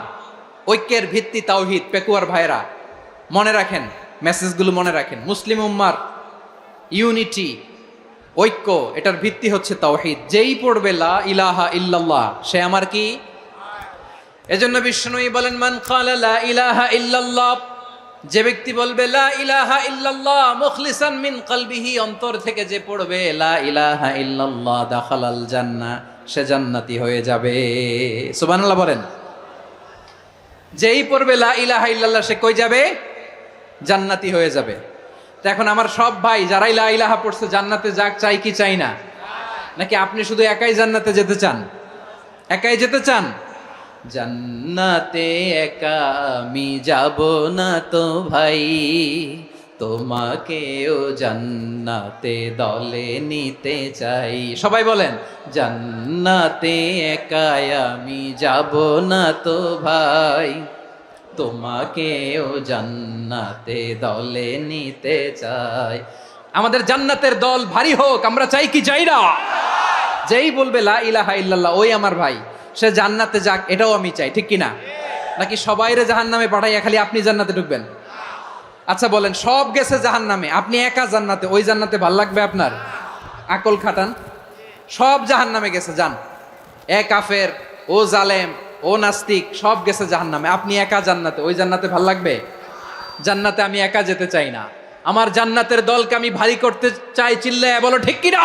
ঐক্যের ভিত্তি তাওহীদ। পেকুয়ার ভাইরা মনে রাখেন, মেসেজগুলো মনে রাখেন। মুসলিম উম্মার ইউনিটি, ঐক্য, এটার ভিত্তি হচ্ছে তাওহীদ। যেই পড়বে লা ইলাহা ইল্লাল্লাহ সে আমার কি? এজন্য বিষ্ণুই বলেন মান ক্বালা লা ইলাহা ইল্লাল্লাহ, যে ব্যক্তি বলবে লা ইলাহা ইল্লাল্লাহ মুখলিসান মিন কলবিহি, অন্তর থেকে যে পড়বে লা ইলাহা ইল্লাল্লাহ, দাখালাল জান্নাহ, সে জান্নাতি হয়ে যাবে। সুবহানাল্লাহ বলেন। যেই পড়বে লা ইলাহা ইল্লাল্লাহ সে কই যাবে? জান্নাতি হয়ে যাবে। তো এখন আমার সব ভাই যারাই লা ইলাহা পড়ছে জান্নাতে যাক, চাই কি চাই না? নাকি আপনি শুধু একাই জান্নাতে যেতে চান? একাই যেতে চান? জান্নাতে একা আমি যাব না তো ভাই, তোমাকেও জান্নাতে দলে নিতে চাই। সবাই বলেন, জান্নাতে একাই আমি যাব না তো ভাই, তোমাকেও জান্নাতে দলে নিতে চাই। আমাদের জান্নাতের দল ভারী হোক, আমরা চাই কি চাই না? যেই বলবে লা ইলাহা ইল্লাল্লাহ ওই আমার ভাই, সে জান্নাতে যাক, এটাও আমি চাই, ঠিক কি না? নাকি সবাইরে জাহান্নামে পাঠাইয়া খালি আপনি জান্নাতে ঢুকবেন? আচ্ছা বলেন, সব গেছে জাহান্নামে, আপনি একা জান্নাতে, ওই জান্নাতে ভাল লাগবে আপনার? আকল খাটান। সব জাহান্নামে গেছে, যান। এ কাফের, ও জালেম, ও নাস্তিক, সব গেছে জাহান্নামে, আপনি একা জান্নাতে, ওই জান্নাতে ভাল লাগবে? জান্নাতে আমি একা যেতে চাই না, আমার জান্নাতের দলকে আমি ভারী করতে চাই। চিল্লায় বলো ঠিক কি না?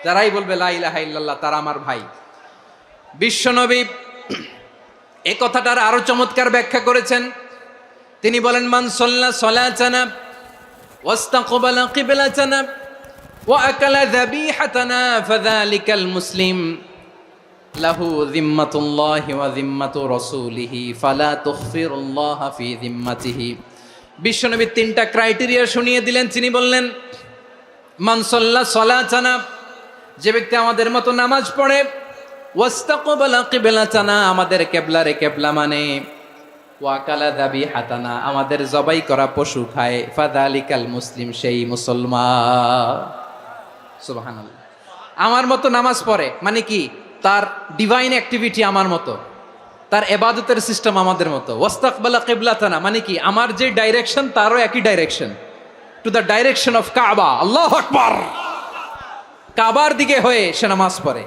যারাই বলবে লা ইলাহা ইল্লাল্লাহ তারা আমার ভাই। বিশ্বনবী এই কথাটার আরো চমৎকার ব্যাখ্যা করেছেন। তিনি বলেন, মান সাল্লা সালাতানা ওয়াস্তাকবালা কিবলাতানা ওয়া আকালা যাবিহাতানা ফাযালিকাল মুসলিম লাহু যিম্মাতুল্লাহি ওয়া যিম্মাতু রাসূলিহি ফালা তুখফিরুল্লাহা ফি যিম্মাতিহি। বিশ্বনবী তিনটা ক্রাইটেরিয়া শুনিয়ে দিলেন। তিনি বললেন, মান সাল্লা সালাতানা, যে ব্যক্তি আমাদের মতো নামাজ পড়ে, ওয়াস্তাকবালা কিবলাতানা, আমাদের কিবলারে কিবলা মানে, ওয়াকালা যাবিহাতানা, আমাদের জবাই করা পশু খায়, ফাযালিকাল মুসলিম, সেই মুসলমান। সুবহানাল্লাহ। আমার মতো নামাজ পড়ে মানে কি? তার ডিভাইন অ্যাক্টিভিটি আমার মতো, তার ইবাদতের সিস্টেম আমাদের মতো। ওয়াস্তাকবালা কিবলাতানা মানে কি? আমার যে ডাইরেকশন তারও একই direction, to the direction of কাবা। আল্লাহু আকবার। কাবার দিকে হয়ে সে নামাজ পড়ে,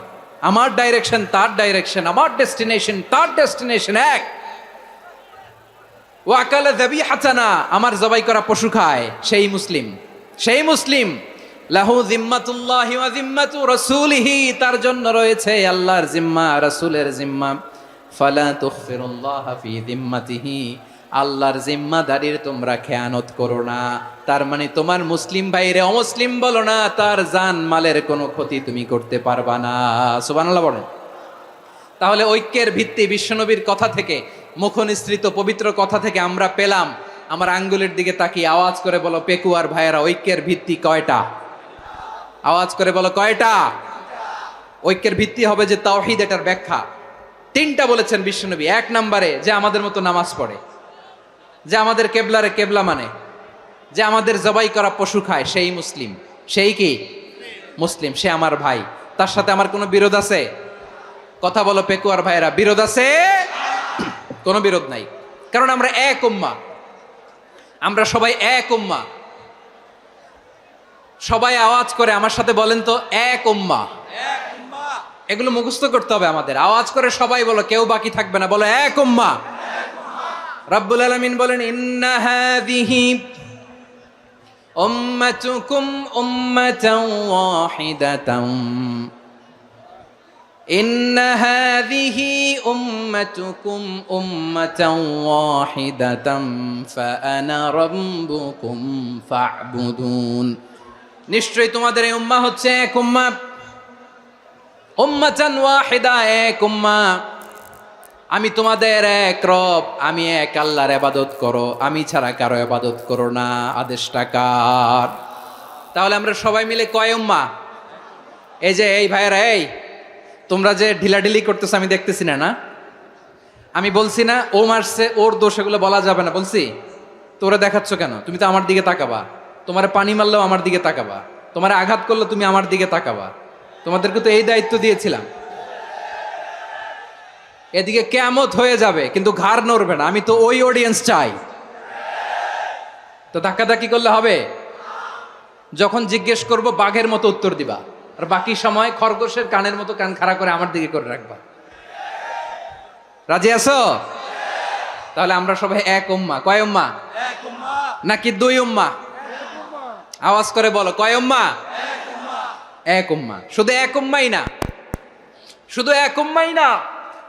আমার ডাইরেকশন তার ডাইরেকশন, আমার ডেস্টিনেশন তার ডেস্টিনেশন এক। ওয়াকালা যাবিহাতানা, আমার জবাই করা পশু খায়, সেই মুসলিম, সেই মুসলিম। লাহু যিম্মাতুল্লাহি ওয়া যিম্মাতু রাসূলিহি, তার জন্য রয়েছে আল্লাহর জিম্মা, রাসূলের জিম্মা। ফালা তুখফিরুল্লাহা ফি যিম্মাতিহি, আল্লাহর জিম্মাদারির তোমরা খেয়ানত করো না। তার মানে তোমার মুসলিম ভাইরে অমুসলিম বলো না, তার জান মালের কোনো ক্ষতি তুমি করতে পারবা না। সুবহানাল্লাহ বলেন। তাহলে ঐক্যের ভিত্তি বিশ্বনবীর কথা থেকে, মুখনিসৃত পবিত্র কথা থেকে আমরা পেলাম। আমার আঙ্গুলের দিকে তাকিয়ে আওয়াজ করে বলো পেকুয়ার ভাইয়েরা, ঐক্যের ভিত্তি কয়টা? আওয়াজ করে বলো কয়টা? ঐক্যের ভিত্তি হবে যে তাওহীদ, এটার ব্যাখ্যা তিনটা বলেছেন বিশ্বনবী। এক নম্বরে, যে আমাদের মতো নামাজ পড়ে, যে আমাদের কেবলারে কেবলা মানে, যে আমাদের জবাই করা পশু খায়, সেই মুসলিম। সেই কি মুসলিম? সে আমার ভাই, তার সাথে আমার কোনো বিরোধ আছে? কথা বলো পেকুয়ার ভাইয়েরা, বিরোধ আছে? কোনো বিরোধ নাই, কারণ আমরা এক উম্মাহ, আমরা সবাই এক উম্মাহ। সবাই আওয়াজ করে আমার সাথে বলেন তো, এক উম্মাহ। এগুলো মুখস্থ করতে হবে আমাদের। আওয়াজ করে সবাই বলো, কেউ বাকি থাকবে না, বলো এক উম্মাহ। রাব্বুল আলামিন বলেন, ইন্না হাযিহি উম্মাতুকুম উম্মাতান ওয়াহিদাতান, ইন্না হাযিহি উম্মাতুকুম উম্মাতান ওয়াহিদাতান ফাআনা রাব্বুকুম ফা'বুদুন। নিশ্চয়ই তোমাদের এই উম্মাহ হচ্ছে এক উম্মাহ, উম্মাতান ওয়াহিদা, এক উম্মাহ। আমি তোমাদের এক রব, আমি এক আল্লাহর ইবাদত করো, আমি ছাড়া কারো ইবাদত করো না। আদেশটা কার? তাহলে আমরা সবাই মিলে কয় উম্মাহ? এই যে এই ভাইয়েরা, এই তোমরা যে ঢিলাঢিলি করতেছো আমি দেখতেছি না, না? আমি বলছি না ও মারছে, ওর দোষ, এগুলো বলা যাবে না। বলছি তোরা দেখাচ্ছ কেন? তুমি তো আমার দিকে তাকাবা। তোমার পানি মারলেও আমার দিকে তাকাবা, তোমার আঘাত করলে তুমি আমার দিকে তাকাবা। তোমাদেরকে তো এই দায়িত্ব দিয়েছিলাম। এদিকে কিয়ামত হয়ে যাবে কিন্তু ঘাড় নড়বে না, আমি তো ওই অডিয়েন্স চাই। তো ধাক্কাধাক্কি করলে হবে? যখন জিজ্ঞেস করব বাঘের মতো উত্তর দিবা, আর বাকি সময় খরগোশের কানের মতো কান খাড়া করে আমার দিকে করে রাখবা। রাজি আছো? তাহলে আমরা সবাই এক উম্মাহ। কয় উম্মাহ? নাকি দুই উম্মাহ? আওয়াজ করে বলো, কয় উম্মাহ? এক উম্মাহ। শুধু এক উম্মাই না, শুধু এক উম্মাই না,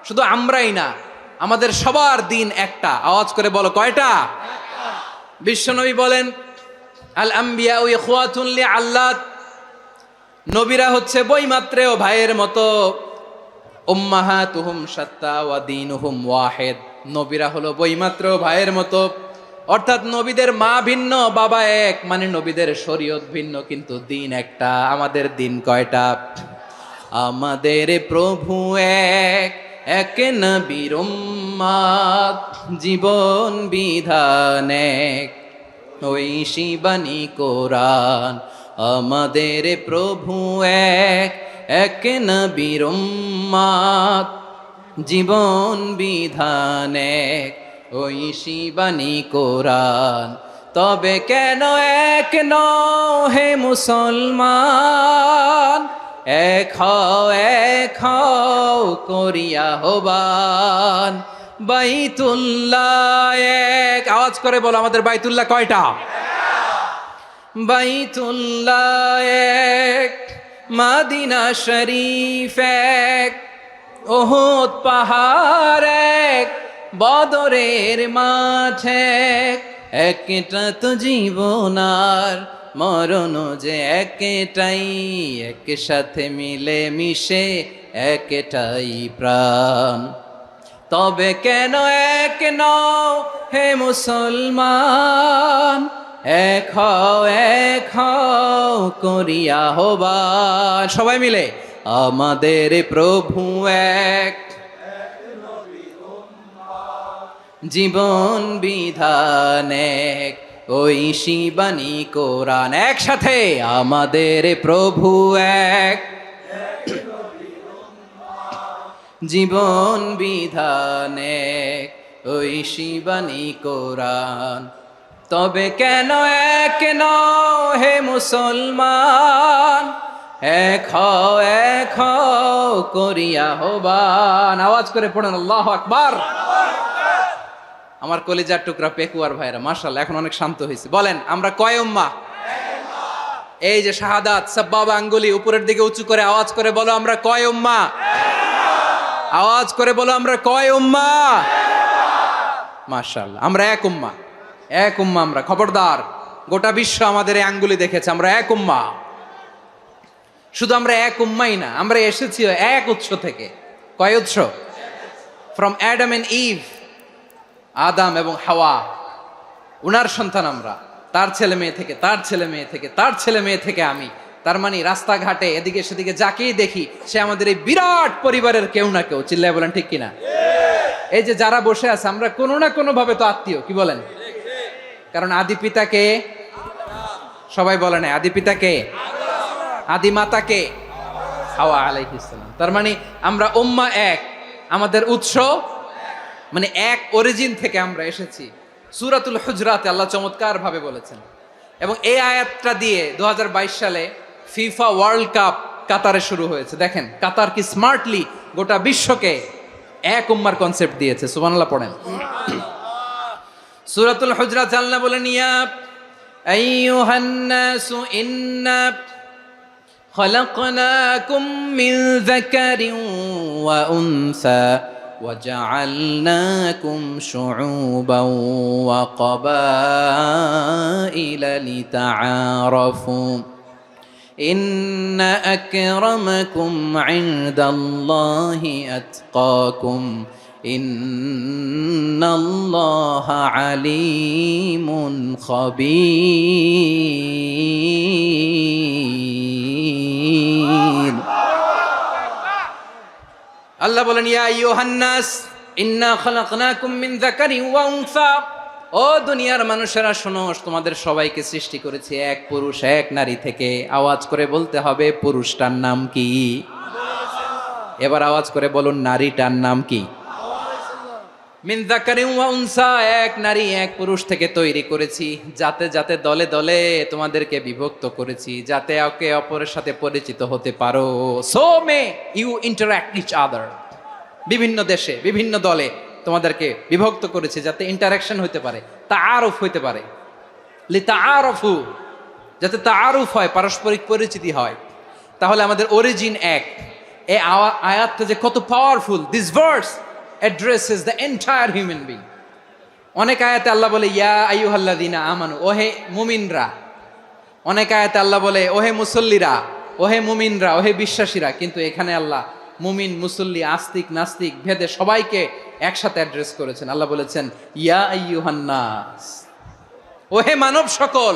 শুধু আমরাই না, আমাদের সবার দিন একটা। আওয়াজ করে বলো কয়টা? বিশ্বনবী বলেন, আল আম্বিয়া ইখওয়াতুন লিআল্লাত, নবীরা হচ্ছে বৈমাত্রেয় ভাইয়ের মতো। উম্মাহাতুহুম শাত্তা ওয়া দীনুহুম ওয়াহিদ, নবীরা হলো বৈমাত্রেয় ভাইয়ের মতো, অর্থাৎ নবীদের মা ভিন্ন বাবা এক, মানে নবীদের শরীয়ত ভিন্ন কিন্তু দিন একটা। আমাদের দিন কয়টা? আমাদের প্রভু এক, এক নবীর উম্মত, জীবন বিধান এক, ওই শিবানী কোরআন। আমাদের প্রভু এক, এক নবীর উম্মত, জীবন বিধান এক, ওই শিবানী কোরআন। তবে কেন এক নও হে মুসলমান, এক হও করিয়া হবান। বাইতুল্লাহ এক, আওয়াজ করে বলো আমাদের বাইতুল্লাহ কয়টা? বাইতুল্লাহ এক, মাদিনা শরীফ এক, ওহুদ পাহাড় এক, বদরের মাঠ এক। একটা তো জীবন আর মরণ যে একটাই, একসাথে মিলে মিশে একটাই প্রাণ। তবে কেন এক নও হে মুসলমান, এক হও করিয়া হবান। সবাই মিলে আমাদের প্রভু এক, জীবন বিধান এক, ওই শিবানী কোরআন। একসাথে আমাদের প্রভু এক, জীবন বিধান এক, ওই শিবানী কোরআন। তবে কেন এক নও হে মুসলমান, এক হও করিয়া হবান। আওয়াজ করে পড়েন আল্লাহু আকবার। আমার কলিজার টুকরা পেকুয়ার ভাইরা মাশাআল্লাহ এখন অনেক শান্ত হয়েছে। বলেন আমরা কয় উম্মাহ? এই যে শাহাদাত সাব্বাবা আঙ্গুলি উপরের দিকে উঁচু করে আওয়াজ করে বলো আমরা কয় উম্মাহ? আওয়াজ করে বলো আমরা কয় উম্মাহ? মাশাআল্লাহ আমরা এক উম্মাহ, এক উম্মাহ আমরা। খবরদার, গোটা বিশ্ব আমাদের এই আঙ্গুলি দেখেছে, আমরা এক উম্মাহ। শুধু আমরা এক উম্মাই না, আমরা এসেছি এক উৎস থেকে। কয় উৎস? ফ্রম অ্যাডাম এন্ড ইভ, আদাম এবং হাওয়া, উনার সন্তান আমরা। তার ছেলে মেয়ে থেকে, তার ছেলে মেয়ে থেকে, তার ছেলে মেয়ে থেকে আমি। তার মানে রাস্তাঘাটে এদিকে সেদিকে যাকেই দেখি সে আমাদের এই বিরাট পরিবারের কেউ না কেউ। চিল্লায় বলেন ঠিক কিনা? এই যে যারা বসে আছে আমরা কোনো না কোনো ভাবে তো আত্মীয়, কি বলেন? কারণ আদি পিতাকে সবাই বলে না, আদি পিতাকে, আদি মাতাকে হাওয়া আলাইহিস সালাম। তার মানে আমরা উম্মাহ এক, আমাদের উৎস মানে এক অরিজিন থেকে আমরা এসেছি। সূরাতুল হুজরাতে আল্লাহ চমৎকার ভাবে বলেছেন। এবং এই আয়াতটা দিয়ে 2022 সালে ফিফা ওয়ার্ল্ড কাপ কাতারে শুরু হয়েছে। দেখেন কাতার কি স্মার্টলি গোটা বিশ্বকে এক উম্মার কনসেপ্ট দিয়েছে। সুবহানাল্লাহ পড়েন। সূরাতুল হুজরাত আল্লাহ বলেন ইয়া আইয়ুহান নাসু ইন্না খলাকনাকুম মিন যাকারিন ওয়া উনসা وجعلناكم شعوبا وقبائل لتعارفوا إن أكرمكم عند الله أتقاكم إن الله عليم خبير। আল্লাহ বলেন ইয়া আইয়ুহান নাস ইন্না খলাকনাকুম মিন যাকারিন ওয়া উনসা, ও দুনিয়ার মানুষেরা শোনো, তোমাদের সবাইকে সৃষ্টি করেছি এক পুরুষ এক নারী থেকে। আওয়াজ করে বলতে হবে পুরুষটার নাম কি? এবার আওয়াজ করে বলুন নারীটার নাম কি? মিন যাকারিন ওয়া উনসা, এক নারী এক পুরুষ থেকে তৈরি করেছি। যাতে যাতে দলে দলে তোমাদেরকে বিভক্ত করেছি, যাতে একে অপরের সাথে পরিচিত হতে পারো। So may you interact each other. বিভিন্ন দেশে বিভিন্ন দলে তোমাদেরকে বিভক্ত করেছি যাতে ইন্টারাকশন হতে পারে, তাআরুফ হতে পারে। লিতাআরফু, যাতে তাআরুফ হয়, পারস্পরিক পরিচিতি হয়। তাহলে আমাদের অরিজিন এক। এই আয়াতটা যে কত powerful. This verse addresses the entire human being. অনেক আয়াতে আল্লাহ বলে ইয়া আইয়ুহাল্লাযীনা আমানু, ওহে মুমিনরা। অনেক আয়াতে আল্লাহ বলে ওহে মুসল্লিরা, ওহে মুমিনরা, ওহে বিশ্বাসীরা। কিন্তু এখানে আল্লাহ মুমিন মুসল্লি আস্তিক নাস্তিক ভেদে সবাইকে একসাথে অ্যাড্রেস করেছেন। আল্লাহ বলেছেন ইয়া আইয়ুহান নাস, ওহে মানব সকল,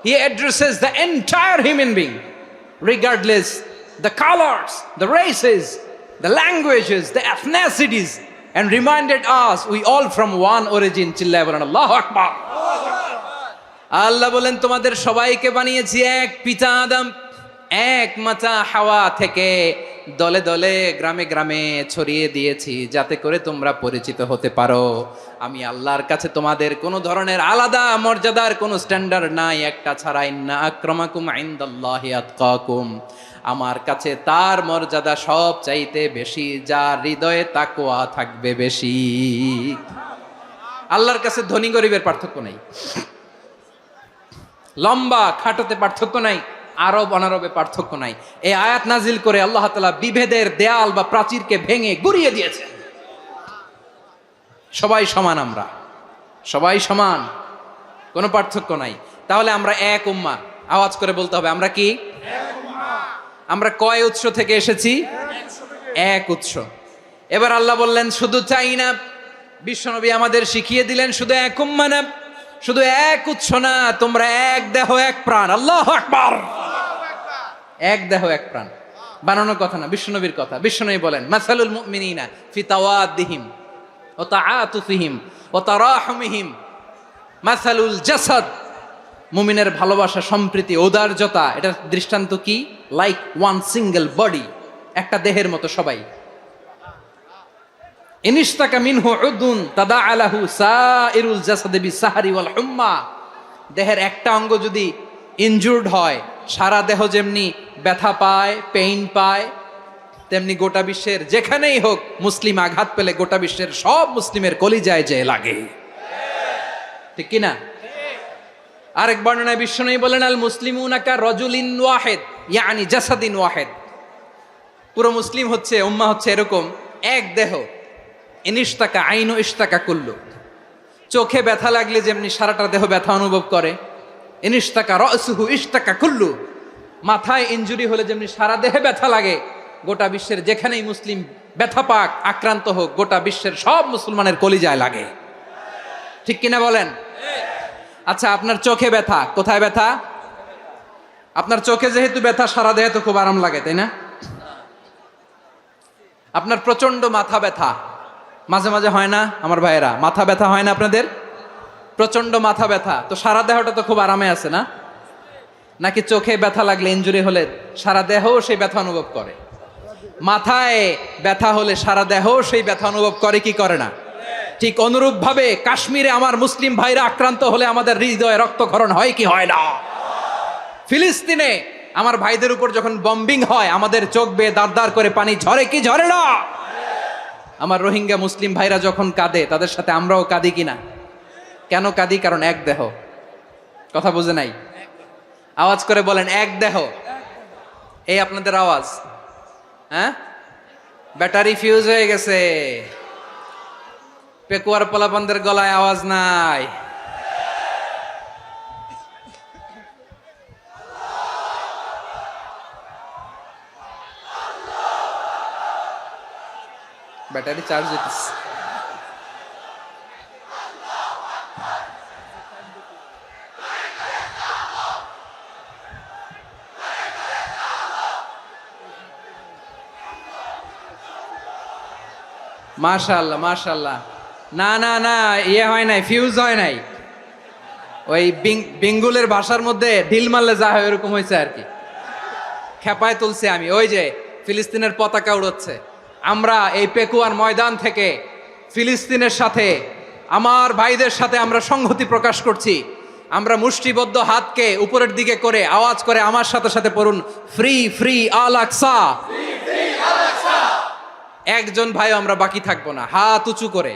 he addresses the entire human being regardless the colors, the races, the languages, the ethnicities, and reminded us we all from one origin. চিল্লায় বলেন আল্লাহু আকবার। আল্লাহ বলেন তোমাদের সবাইকে বানিয়েছি এক পিতা আদম, এক মাতা হাওয়া থেকে, দলে দলে গ্রামে গ্রামে ছড়িয়ে দিয়েছি যাতে করে তোমরা পরিচিত হতে পারো। আমি আল্লাহর কাছে তোমাদের কোনো ধরনের আলাদা মর্যাদার কোনো স্ট্যান্ডার্ড নাই একটা ছাড়া। ইন্না আক্রামাকুম ইনদাল্লাহি আতকাকুম, আমার কাছে তার মর্যাদা সব চাইতে বেশি যার হৃদয়ে তাকওয়া থাকবে বেশি। আল্লাহর কাছে ধনী গরিবের পার্থক্য নাই, লম্বা খাটোতে পার্থক্য নাই, আরব অনারবে পার্থক্য নাই। এই আয়াত নাজিল করে আল্লাহ তাআলা বিভেদের দেয়াল বা প্রাচীরকে ভেঙে গুড়িয়ে দিয়েছেন। সবাই সমান, আমরা সবাই সমান, কোনো পার্থক্য নাই। তাহলে আমরা এক উম্মাহ, আওয়াজ করে বলতে হবে আমরা কি? আমরা কয় উৎস থেকে এসেছি? এক উৎস। এবার আল্লাহ বললেন শুধু চাই না, বিশ্বনবী আমাদের শিখিয়ে দিলেন শুধু এক উম্মাহ না, শুধু এক উৎস না, তোমরা এক দেহ এক প্রাণ। আল্লাহু আকবার। এক দেহ এক প্রাণ বানানোর কথা না, বিশ্বনবীর কথা। বিশ্বনবী বলেন মাসালুল মুমিনিনা ফি তাওয়াদ্দিহিম ওয়া তাআতুফিহিম ওয়া তারাহুমিহিম মাসালুল জাসাদ। মুমিনের ভালোবাসা, সম্প্রীতি, ঔদার্যতা, এটার দৃষ্টান্ত কি? লাইক ওয়ান সিঙ্গেল বডি, একটা দেহের মতো সবাই। ইনিশতাকা মিনহু উদুন তাদাআ লাহু সাইরুল জাসাদি বিসাহরি ওয়াল হুম্মা। দেহের একটা অঙ্গ যদি ইনজুর্ড হয়, সারা দেহ যেমনি ব্যথা পায়, পেইন পায়, তেমনি গোটা বিশ্বের যেখানেই হোক মুসলিম আঘাত পেলে গোটা বিশ্বের সব মুসলিমের কলিজায় যে লাগে, ঠিক কিনা? আরেক বর্ণনায় বিশ্বনবী বলেন আল মুসলিমুনা কা রাজুলিন ওয়াহিদ ইয়ানি জাসাদিন ওয়াহিদ। পুরো মুসলিম হচ্ছে, উম্মাহ হচ্ছে এরকম এক দেহ। ইনিশতাকা আইনু ইশতাকা কুল্লু। চোখে ব্যথা লাগলে যেমনি সারাটা দেহ ব্যথা অনুভব করে, ইনিশতাকা রাসুহু ইশতাকা কুল্লু। মাথায় ইনজুরি হলে যেমনি সারা দেহে ব্যথা লাগে, গোটা বিশ্বের যেখানেই মুসলিম ব্যথা পাক, আক্রান্ত হোক, গোটা বিশ্বের সব মুসলমানের কলিজায় লাগে, ঠিক কিনা বলেন? আচ্ছা, আপনার চোখে ব্যথা, কোথায় ব্যথা? আপনার চোখে যেহেতু ব্যথা, সারা দেহে তো খুব আরাম লাগে, তাই না? আপনার প্রচন্ড মাথা ব্যথা মাঝে মাঝে হয় না আমার ভাইয়েরা? মাথা ব্যথা হয় না আপনাদের? প্রচন্ড মাথা ব্যথা, তো সারা দেহটা তো খুব আরামে আছে না? নাকি চোখে ব্যথা লাগলে, ইনজুরি হলে সারা দেহ সেই ব্যথা অনুভব করে? মাথায় ব্যথা হলে সারা দেহ সেই ব্যথা অনুভব করে কি করে না? ঠিক অনুরূপ ভাবে কাশ্মীরে আমার মুসলিম ভাইরা আক্রান্ত হলে আমাদের হৃদয়ে রক্তক্ষরণ হয় কি হয় না? ফিলিস্তিনে আমার ভাইদের উপর যখন বম্বিং হয়, আমাদের চোখ বেয়ে দাঁড় দাঁড় করে পানি ঝরে কি ঝরে না? আমার রোহিঙ্গা মুসলিম ভাইরা যখন কাঁদে, তাদের সাথে আমরাও কাঁদি কিনা? কেন কাঁদি? কারণ এক দেহ। কথা বুঝে নাই? আওয়াজ করে বলেন এক দেহ। এই আপনাদের আওয়াজ, হ্যাঁ? ব্যাটারি ফিউজ হয়ে গেছে, পেকুয়ার পোলাপানদের গলায় আওয়াজ নাই। ব্যাটারি চার্জ হইতেছে। মাশাআল্লাহ মাশাআল্লাহ। না না না, ইয়ে হয় নাই, ফিউজ হয় নাই। ওই বেঙ্গুলের ভাষার মধ্যে ঢিল মারলে যা হয় এরকম হয়েছে আর কি। খেপায় তুলছে আমি। ওই যে ফিলিস্তিনের পতাকা উড়াচ্ছে, আমরা এই পেকুয়ার ময়দান থেকে ফিলিস্তিনের সাথে, আমার ভাইদের সাথে আমরা সংহতি প্রকাশ করছি। আমরা মুষ্টিবদ্ধ হাতকে উপরের দিকে করে আওয়াজ করে আমার সাথে সাথে পড়ুন, ফ্রি ফ্রি আল আকসা। একজন ভাই আমরা বাকি থাকবো না। হাত উঁচু করে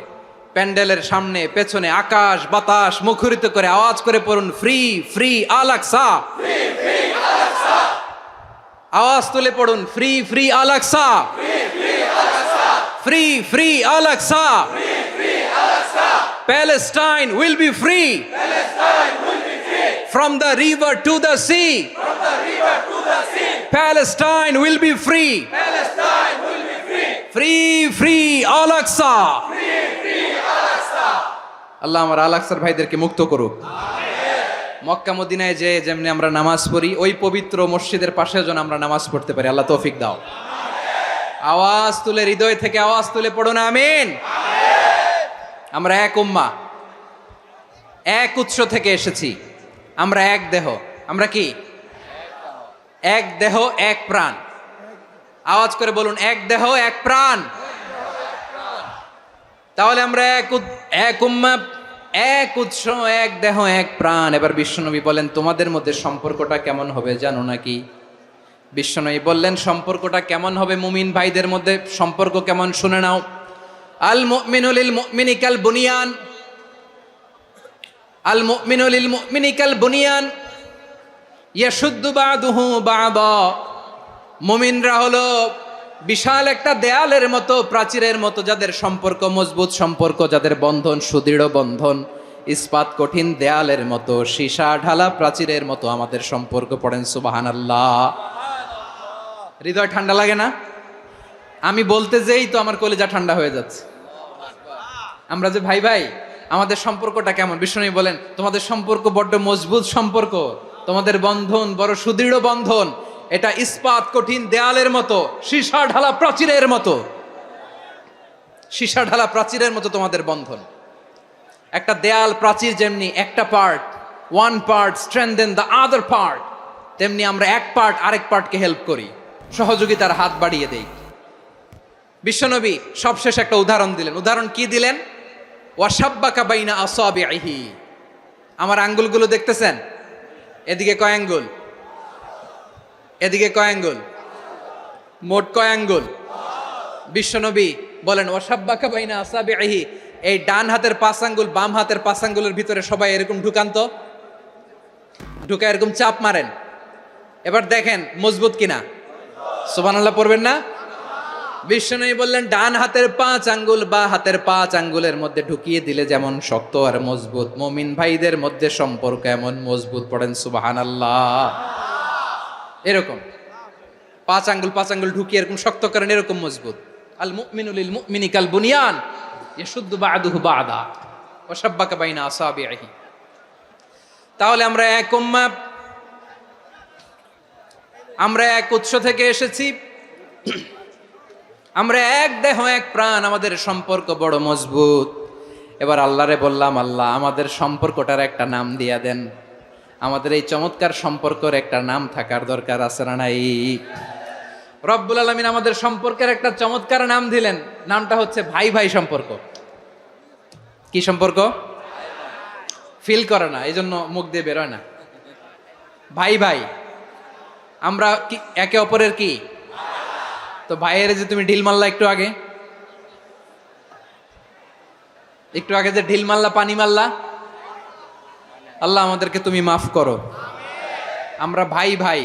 প্যান্ডেলের সামনে পেছনে আকাশ বাতাস মুখরিত করে আওয়াজ করে পড়ুন, ফ্রি ফ্রি আল আকসা। আওয়াজ তুলে পড়ুন, free free Al Aqsa, free free Al Aqsa. Palestine will be free from the river to the sea. Palestine will be free. Free free Al Aqsa. আল্লাহ আমার আল আকসার ভাইদেরকে মুক্ত করুক। মক্কা মদিনায় যে যেমনি আমরা নামাজ পড়ি, ওই পবিত্র মসজিদের পাশে যেন আমরা নামাজ পড়তে পারি। আল্লাহ তৌফিক দাও। আওয়াজ তুলে, হৃদয় থেকে আওয়াজ তুলে পড়ুন আমিন। আমরা এক উম্মাহ, এক উৎস থেকে এসেছি। আমরা এক দেহ। আমরা কি? এক দেহ এক প্রাণ। আওয়াজ করে বলুন, এক দেহ এক প্রাণ। তাহলে আমরা এক উম্মাহ, এক উৎস, এক দেহ এক প্রাণ। এবার বিশ্বনবী বলেন, তোমাদের মধ্যে সম্পর্কটা কেমন হবে জানো নাকি? বিশ্বনবী বললেন, সম্পর্কটা কেমন হবে মুমিন ভাইদের মধ্যে, সম্পর্ক কেমন শুনে নাও। আল মুমিনু লিল মুমিনি কাল বুনিয়ান, আল মুমিনু লিল মুমিনি কাল বুনিয়ান ইয়াশুদ্দু বাদুহু বাদা। মুমিনরা হলো বিশাল একটা দেয়ালের মতো, প্রাচীরের মতো, যাদের সম্পর্ক মজবুত সম্পর্ক, যাদের বন্ধন সুদৃঢ় বন্ধন, ইস্পাত কঠিন দেয়ালের মতো, সীসা ঢালা প্রাচীরের মতো আমাদের সম্পর্ক। পড়েন সুবহানাল্লাহ। হৃদয় ঠান্ডা লাগে না? আমি বলতে যেই তো আমার কলিজা ঠান্ডা হয়ে যাচ্ছে। আমরা যে ভাই ভাই, আমাদের সম্পর্কটা কেমন? বিষ্ণু বলেন, তোমাদের সম্পর্ক বড্ড মজবুত সম্পর্ক, তোমাদের বন্ধন বড় সুদৃঢ় বন্ধন, এটা ইস্পাত কঠিন দেয়ালের মতো, সীসা ঢালা প্রাচীরের মতো, সীসা ঢালা প্রাচীরের মতো তোমাদের বন্ধন। একটা দেয়াল প্রাচীর যেমনি একটা part, one part strengthen the other part, তেমনি আমরা এক পার্ট আরেক পার্টকে হেল্প করি, সহযোগিতার হাত বাড়িয়ে দেই। বিশ্বনবী সবশেষ একটা উদাহরণ দিলেন। উদাহরণ কি দিলেন? ওয়াসাব্বাকা বাইনা আসাবিহি। আমার আঙ্গুলগুলো দেখতেছেন? এদিকে কয় আঙ্গুল? এদিকে কয় আঙ্গুল? মোট কয় আঙ্গুল? বিশ্বনবী বলেন, ওয়াসাব্বাকা বাইনা আসাবিহি, এই ডান হাতের 5 আঙ্গুল বাম হাতের 5 আঙ্গুলের ভিতরে সবাই এরকম ঢুকান্ত, ঢুকা এরকম চাপ মারেন। এবার দেখেন মজবুত কিনা। সুবহানাল্লাহ পড়বেন না? বিশ্বনবী বললেন, ডান হাতের 5 আঙ্গুল বা হাতের 5 আঙ্গুলের মধ্যে ঢুকিয়ে দিলে যেমন শক্ত আর মজবুত, মুমিন ভাইদের মধ্যে সম্পর্ক এমন মজবুত। পড়েন সুবহানাল্লাহ। এরকম 5 আঙ্গুল ঢুকিয়ে এরকম শক্ত করেন, এরকম মজবুত। আল মুমিনু লিল মুমিনি কাল বুনিয়ান ইয়াশুদ্দু বাদুহু বাদা ওয়া শাব্বাকা বাইনা আসাবিহি। তাহলে আমরা এক উম্মাহ, আমরা এক উৎস থেকে এসেছি, আমরা এক দেহ এক প্রাণ, আমাদের সম্পর্ক বড় মজবুত। এবার আল্লাহরে বললাম, আল্লাহ আমাদের সম্পর্কটার একটা নাম দিয়া দেন। আমাদের এই চমৎকার সম্পর্কের একটা নাম থাকার দরকার আছে না নাই? রব্বুল আলামিন আমাদের সম্পর্কের একটা চমৎকার নাম দিলেন। নামটা হচ্ছে ভাই ভাই সম্পর্ক। কি সম্পর্ক? ফিল করে না, এই জন্য মুখ দিয়ে বেরোয় না। ভাই ভাই, আমরা কি একে অপরের কি? তো ভাইয়ের যে তুমি ঢিল মারলা একটু আগে, যে ঢিল মারলা, পানি মারলা, আল্লাহ আমাদেরকে তুমি মাফ করো। আমরা ভাই ভাই,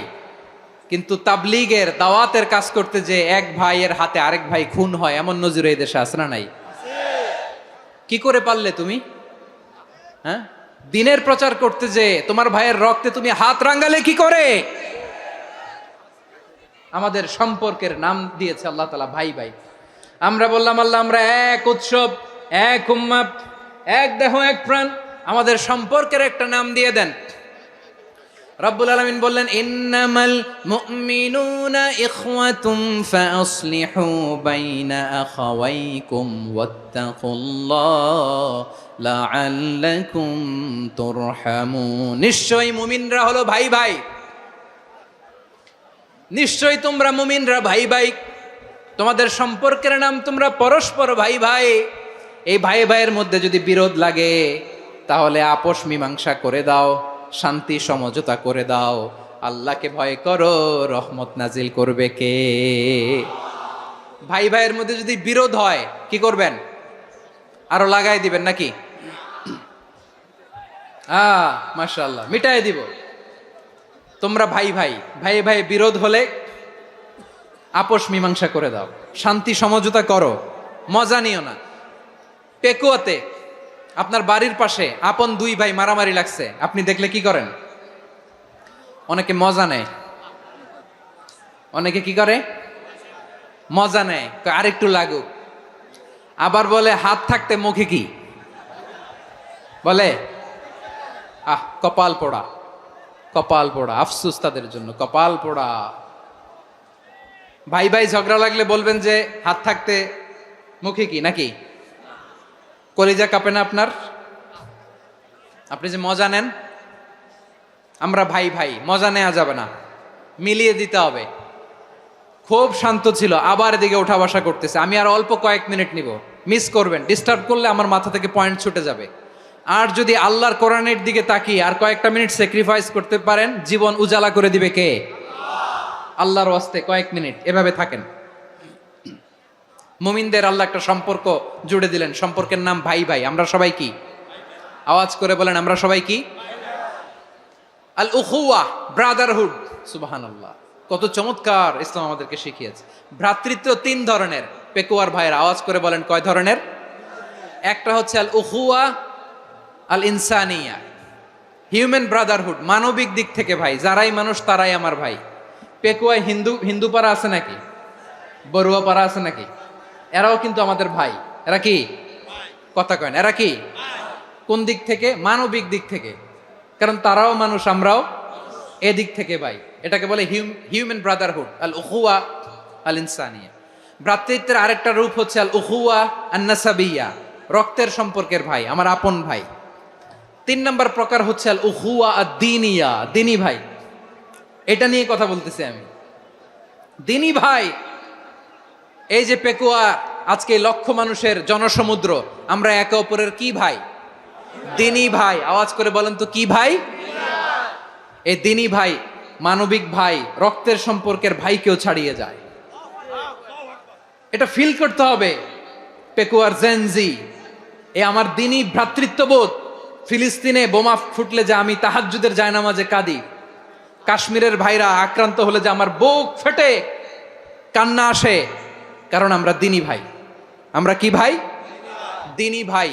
কিন্তু তাবলীগের দাওয়াতের কাজ করতে যে এক ভাইয়ের হাতে আরেক ভাই খুন হয়, এমন নজির এই দেশে আছে না নাই? কি করে পারলে তুমি? হ্যাঁ, দিনের প্রচার করতে যে তোমার ভাইয়ের রক্তে তুমি হাত রাঙ্গালে কি করে? আমাদের সম্পর্কের নাম দিয়েছে আল্লাহ তাআলা ভাই ভাই। আমরা বললাম, আল্লাহ আমরা এক উৎসব, এক উম্মাহ, এক দেহ এক প্রাণ, আমাদের সম্পর্কের একটা নাম দিয়ে দেন। রব্বুল আলামিন বললেন, ইন্নামাল মুমিনুনা ইখওয়াতুম ফাসলিহু বাইনা আখাওয়াইকুম ওয়াত্তাকুল্লাহ লাআল্লাকুম তুরহামুন। নিশ্চয়ই মুমিনরা হলো ভাই ভাই, নিশ্চয়ই তোমরা মুমিনরা ভাই ভাই, তোমাদের সম্পর্কের নাম তোমরা পরস্পর ভাই ভাই। এই ভাই ভাইয়ের মধ্যে যদি বিরোধ লাগে তাহলে আপোষ মীমাংসা করে দাও, শান্তি সমঝোতা করে দাও। আল্লাহকে ভয় করো, রহমত নাজিল করবে কে? ভাই ভাইয়ের মধ্যে যদি বিরোধ হয় কি করবেন? আরো লাগাই দিবেন নাকি? মাশাআল্লাহ, মিটাই দিব। তোমরা ভাই ভাই, ভাই ভাই বিরোধ হলে আপোষ মীমাংসা করে দাও, শান্তি সমঝোতা করো, মজা নিও না। পেকুয়াতে আপনার বাড়ির পাশে আপন 2 ভাই মারামারি লাগছে, আপনি দেখলে কি করেন? অনেকে মজা নেয়। অনেকে কি করে? মজা নেয়, আরেকটু লাগুক। আবার বলে হাত থাকতে মুখে কি বলে? কপাল পোড়া, কপাল পোড়া, আফসুস তাদের জন্য, কপাল পোড়া। ভাই ভাই ঝগড়া লাগলে বলবেন যে হাত থাকতে মুখে কি নাকি? কলিজা কাঁপে না আপনার? আপনি যে মজা নেন, আমরা ভাই ভাই, মজা নেওয়া যাবে না, মিলিয়ে দিতে হবে। খুব শান্ত ছিল, আবার এদিকে ওঠা বসা করতেছে, আমি আর অল্প কয়েক মিনিট নিব, মিস করবেন, ডিস্টার্ব করলে আমার মাথা থেকে পয়েন্ট ছুটে যাবে। আর যদি আল্লাহর কোরআনের দিকে তাকিয়ে আর কয়েকটা মিনিট স্যাক্রিফাইস করতে পারেন, জীবন উজালা করে দিবে কে? আল্লাহর ওয়াস্তে কয়েক মিনিট এভাবে থাকেন। মুমিনদের আল্লাহ একটা সম্পর্ক জুড়ে দিলেন, সম্পর্কের নাম ভাই ভাই। আমরা সবাই কি? আওয়াজ করে বলেন, আমরা সবাই কি? আল উখুয়া, ব্রাদারহুড। সুবহানাল্লাহ, কত চমৎকার ইসলাম আমাদেরকে শিখিয়েছে। ভ্রাতৃত্ব তিন ধরনের। পেকুয়ার ভাইয়ের আওয়াজ করে বলেন, কয় ধরনের? একটা হচ্ছে আল উখুয়া আল ইনসানিয়া, হিউম্যান ব্রাদারহুড, মানবিক দিক থেকে ভাই, যারাই মানুষ তারাই আমার ভাই। পেকুয়ায় হিন্দু পাড়া আছে নাকি? বড়ুয়া পাড়া আছে নাকি? এরাও কিন্তু আমাদের ভাই। এরা কি? কথা কয় না, এরা কি? কোন দিক থেকে? মানবিক দিক থেকে, কারণ তারাও মানুষ, আমরাও এদিক থেকে ভাই। এটাকে বলে হিউম্যান ব্রাদারহুড, আল উখুয়া আল ইনসানিয়া। ভ্রাতৃত্বের আরেকটা রূপ হচ্ছে আল উখুয়া আন নাসাবিয়া, রক্তের সম্পর্কের ভাই, আমার আপন ভাই। তিন নম্বর প্রকার হচ্ছে আল উখুয়া আদ দ্বীনিয়া, দ্বীনি ভাই। এটা নিয়ে কথা বলতেছি আমি, দ্বীনি ভাই। এই যে পেকুয়া, আজকে লক্ষ মানুষের জনসমুদ্র, আমরা একে অপরের কি ভাই? দ্বীনি ভাই। আওয়াজ করে বলেন তো, কি ভাই? এই দ্বীনি ভাই, মানবিক ভাই, রক্তের সম্পর্কের ভাইকেও ছাড়িয়ে যায়। এটা ফিল করতে হবে। পেকুয়ার জেনজি, এ আমার দ্বীনি ভ্রাতৃত্ববোধ। ফিলিস্তিনে বোমা ফুটলে যে আমি তাহাজ্জুদের জায়নামাজে কাঁদি, কাশ্মীরের ভাইরা আক্রান্ত হলে যে আমার বুক ফেটে কান্না আসে, কারণ আমরা দ্বীনি ভাই। আমরা কি ভাই? দ্বীনি ভাই।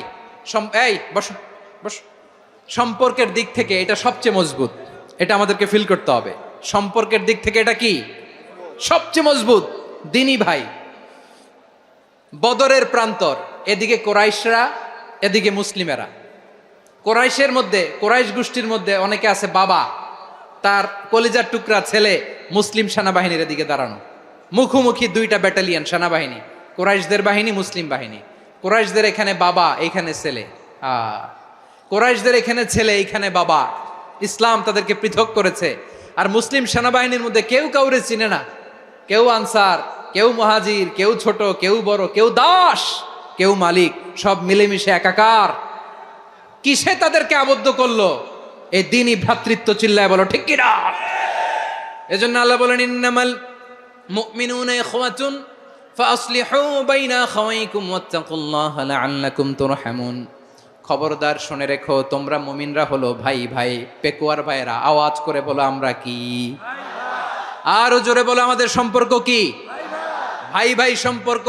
এই বস বস। সম্পর্কের দিক থেকে এটা সবচেয়ে মজবুত, এটা আমাদেরকে ফিল করতে হবে। সম্পর্কের দিক থেকে এটা কি? সবচেয়ে মজবুত, দ্বীনি ভাই। বদরের প্রান্তর, এদিকে কোরাইশরা, এদিকে মুসলিমেরা। কোরাইশের মধ্যে, কোরাইশ গোষ্ঠীর মধ্যে অনেকে আছে বাবা, তার কলিজার টুকরা ছেলে মুসলিম সেনাবাহিনীর এদিকে দাঁড়ানো, মুখোমুখি দুইটা ব্যাটালিয়ন সেনাবাহিনী, কোরাইশদের বাহিনী, মুসলিম বাহিনী। কোরাইশদের এখানে বাবা, এইখানে ছেলে। কোরাইশদের এখানে ছেলে, এইখানে বাবা। ইসলাম তাদেরকে পৃথক করেছে। আর মুসলিম সেনাবাহিনীর মধ্যে কেউ কাউরে চিনে না, কেউ আনসার, কেউ মুহাজির, কেউ ছোট, কেউ বড়, কেউ দাস, কেউ মালিক, সব মিলেমিশে একাকার। কিসে তাদেরকে আবদ্ধ করলো? এই দ্বীনি ভ্রাতৃত্ব। চিল্লায় বলো ঠিক কিনা? এজন্য আল্লাহ বলেন, ইন্নামাল মুমিনুনা ইখওয়াতুন ফাসলিহু বাইনা আখাওয়াইকুম ওয়াত্তাকুল্লাহা লাআল্লাকুম তুরহামুন। খবরদার শুনে রেখো, তোমরা মুমিনরা হলো ভাই ভাই। পেকুয়ার ভাইরা আওয়াজ করে বলো, আমরা কি? আরো জোরে বলো, আমাদের সম্পর্ক কি? ভাই ভাই সম্পর্ক।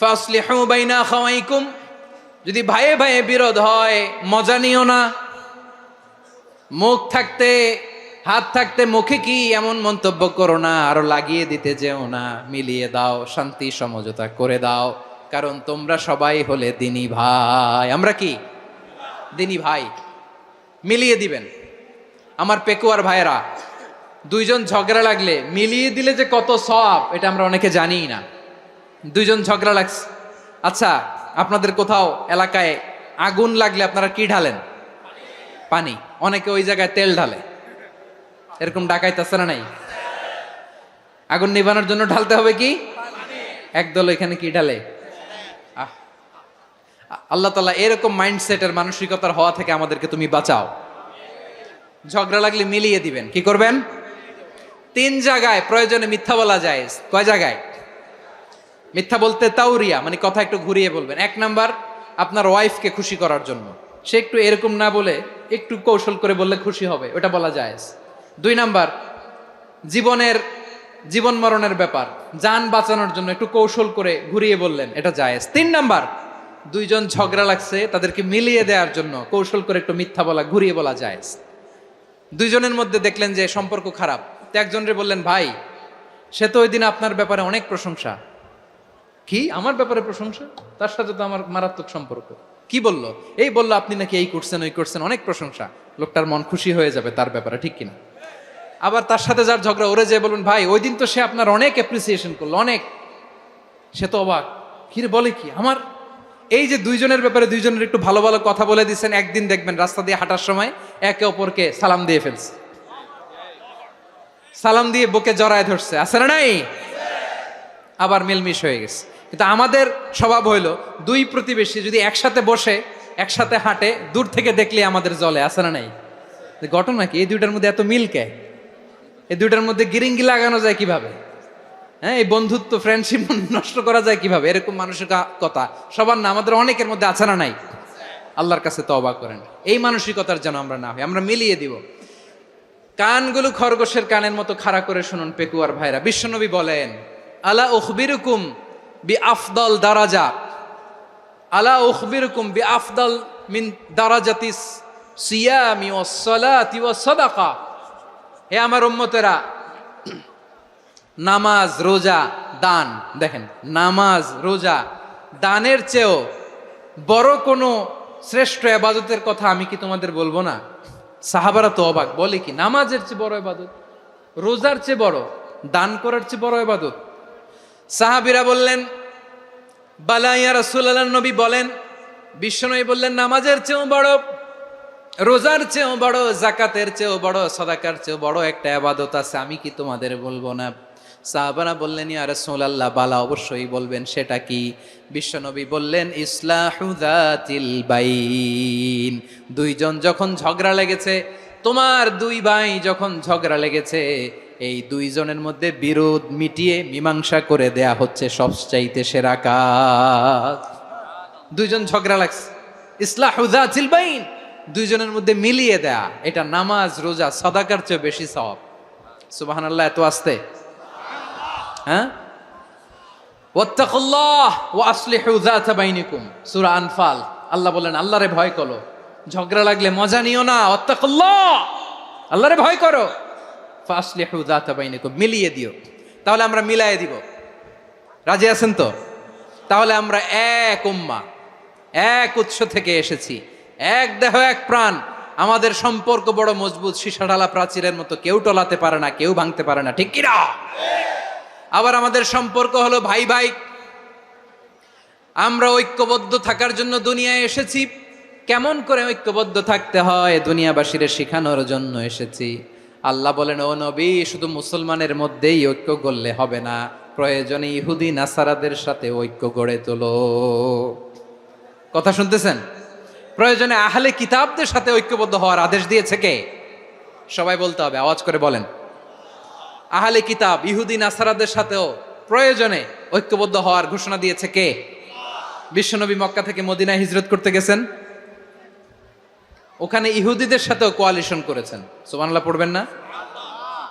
ফাসলিহু বাইনা আখাওয়াইকুম, যদি ভাইয়ে ভাইয়ে বিরোধ হয় মজা নিও না। মুখ থাকতে, হাত থাকতে মুখে কি এমন মন্তব্য করো না, আরো লাগিয়ে দিতে যেও না। মিলিয়ে দাও, শান্তি সমঝোতা করে দাও, কারণ তোমরা সবাই হলে দ্বীনি ভাই। আমরা কি? দ্বীনি ভাই। মিলিয়ে দিবেন। আমার পেকুয়ার ভাইয়েরা, দুইজন ঝগড়া লাগলে মিলিয়ে দিলে যে কত সওয়াব, এটা আমরা অনেকে জানিই না। দুইজন ঝগড়া লাগছে, আচ্ছা আপনাদের কোথাও এলাকায় আগুন লাগলে আপনারা কি ঢালেন? পানি। অনেকে ওই জায়গায় তেল ঢালে, এরকম ডাকাইতেছে না নাই? আগুন নিভানোর জন্য ঢালতে হবে কি? একদল এখানে কি ঢালে? আল্লাহ তাআলা এরকম মাইন্ডসেটের, মানসিকতার হওয়া থেকে আমাদেরকে তুমি বাঁচাও। ঝগড়া লাগলে মিলিয়ে দিবেন। কি করবেন? তিন জায়গায় প্রয়োজনে মিথ্যা বলা যায়। কয় জায়গায় মিথ্যা বলতে? তাউরিয়া, মানে কথা একটু ঘুরিয়ে বলবেন। এক নাম্বার, আপনার ওয়াইফকে খুশি করার জন্য, সে একটু এরকম না বলে একটু কৌশল করে বললে খুশি হবে, ওটা বলা যায়। দুই নাম্বার, জীবন মরণের ব্যাপার, জান বাঁচানোর জন্য একটু কৌশল করে ঘুরিয়ে বললেন, এটা জায়েজ। তিন নাম্বার, দুইজন ঝগড়া লাগছে, তাদেরকে মিলিয়ে দেওয়ার জন্য কৌশল করে একটু মিথ্যা বলা, ঘুরিয়ে বলা জায়েজ। দুইজনের মধ্যে দেখলেন যে সম্পর্ক খারাপ, তো একজনরে বললেন, ভাই সে তো ওই দিন আপনার ব্যাপারে অনেক প্রশংসা। কি? আমার ব্যাপারে প্রশংসা? তার সাথে তো আমার মারাত্মক সম্পর্ক। কি বলল? এই বলল আপনি নাকি এই করছেন ওই করছেন, অনেক প্রশংসা। লোকটার মন খুশি হয়ে যাবে তার ব্যাপারে, ঠিক কিনা? আবার তার সাথে যার ঝগড়া, ওরে যে বলবেন ভাই ওই দিন তো সে আপনার অনেক অ্যাপ্রিসিয়েশন করলো, অনেক। সে তো অবাক, কিরে বলে কি আমার? এই যে দুইজনের ব্যাপারে দুইজনের একটু ভালো ভালো কথা বলে দিচ্ছেন, একদিন দেখবেন রাস্তা দিয়ে হাঁটার সময় একে অপরকে সালাম দিয়ে ফেলছে, সালাম দিয়ে বুকে জড়ায় ধরছে, আছে না নাই? আবার মিলমিশ হয়ে গেছে। কিন্তু আমাদের স্বভাব হইলো দুই প্রতিবেশী যদি একসাথে বসে একসাথে হাঁটে, দূর থেকে দেখলে আমাদের জলে, আছে না নাই? ঘটনা কি? এই দুইটার মধ্যে এত মিল কে? এই দুইটার মধ্যে গিরিঙ্গি লাগানো যায় কিভাবে? হ্যাঁ, এই বন্ধুত্ব ফ্রেন্ডশিপ নষ্ট করা যায় কিভাবে? এরকম মানসিকতা সবার না, আমাদের অনেকের মধ্যে আছে না নাই? আল্লাহর কাছে তওবা করেন, এই মানসিকতার যেন আমরা না হই, আমরা মিলিয়ে দিব। কানগুলো খরগোশের কানের মতো খাড়া করে শুনুন পেকুয়ার ভাইরা। বিশ্বনবী বলেন, আলা উখবিরুকুম বি আফদল দারাজা, আলা উখবিরুকুম বি আফদল মিন দারাজাতিস সিয়ামি ওয়াস সালাতি ওয়াস সাদাকা। হে আমার উম্মতেরা, নামাজ, রোজা, দান, দেখেন নামাজ, রোজা, দানের চেয়েও বড় কোনো শ্রেষ্ঠ ইবাদতের কথা আমি কি তোমাদের বলবো না? সাহাবারা তো অবাক, বলে কি নামাজের চেয়ে বড় ইবাদত, রোজার চেয়ে বড়, দান করার চেয়ে বড় ইবাদত? সাহাবীরা বললেন, বালা ইয়া রাসূলুল্লাহ, নবী বলেন। বিশ্বনবী বললেন, নামাজের চেয়েও বড়, রোজার চেয়েও বড়, জাকাতের চেয়েও বড়, সাদাকার চেয়েও বড় একটা ইবাদত আছে, আমি কি তোমাদের বলবো না? সাহাবারা বললেন, ইয়া রাসূলুল্লাহ, বালা, অবশ্যই বলবেন, সেটা কি? বিশ্বনবী বললেন, ইসলাহু যাতিল বাইন। দুইজন যখন ঝগড়া লেগেছে, তোমার দুই ভাই যখন ঝগড়া লেগেছে, এই দুইজনের মধ্যে বিরোধ মিটিয়ে মীমাংসা করে দেয়া হচ্ছে সবচাইতে সেরা কাজ। দুইজন ঝগড়া লাগছে, ইসলাহু যাতিল বাইন, দুইজনের মধ্যে মিলিয়ে দেয়া, এটা নামাজ, রোজা, সাদাকার চেয়ে বেশি সওয়াব। সুবহানাল্লাহ, এত আস্তে? হ্যাঁ, ওয়াত্তাকুল্লাহ ওয়া আসলিহু যাতা বাইনিকুম, সূরা আনফাল। আল্লাহ বলেন, আল্লাহরে ভয় করো, ঝগড়া লাগলে মজা নিও না, ওয়াত্তাকুল্লাহ, আল্লাহরে ভয় করো, ফাসলিহু যাতা বাইনিকুম, মিলিয়ে দিও। তাহলে আমরা মিলায়ে দিব, রাজি আছেন তো? তাহলে আমরা এক উম্মাহ, এক উৎস থেকে এসেছি, এক দেহ এক প্রাণ, আমাদের সম্পর্ক বড় মজবুত, সীসাঢালা প্রাচীরের মতো, কেউ টলাতে পারে না, কেউ ভাঙতে পারে না, ঠিক কিনা? আবার আমাদের সম্পর্ক হলো ভাই ভাই, আমরা ঐক্যবদ্ধ থাকার জন্য দুনিয়ায় এসেছি। কেমন করে ঐক্যবদ্ধ থাকতে হয় দুনিয়াবাসীর শেখানোর জন্য এসেছি। আল্লাহ বলেন, ও নবী, শুধু মুসলমানের মধ্যেই ঐক্য গড়লে হবে না, প্রয়োজনে ইহুদি নাসারাদের সাথে ঐক্য গড়ে তোলো। কথা শুনতেছেন? প্রয়োজনে আহলে কিতাবদের সাথে ঐক্যবদ্ধ হওয়ার আদেশ দিয়েছে কে? সবাই বলতে হবে, আওয়াজ করে বলেন। আহলে কিতাব ইহুদি নাসারাদের সাথেও প্রয়োজনে ঐক্যবদ্ধ হওয়ার ঘোষণা দিয়েছে কে? বিশ্বনবী মক্কা থেকে মদিনায় হিজরত করতে গেছেন, ওখানে ইহুদিদের সাথেও কোয়ালিশন করেছেন। সুবহানাল্লাহ পড়বেন না?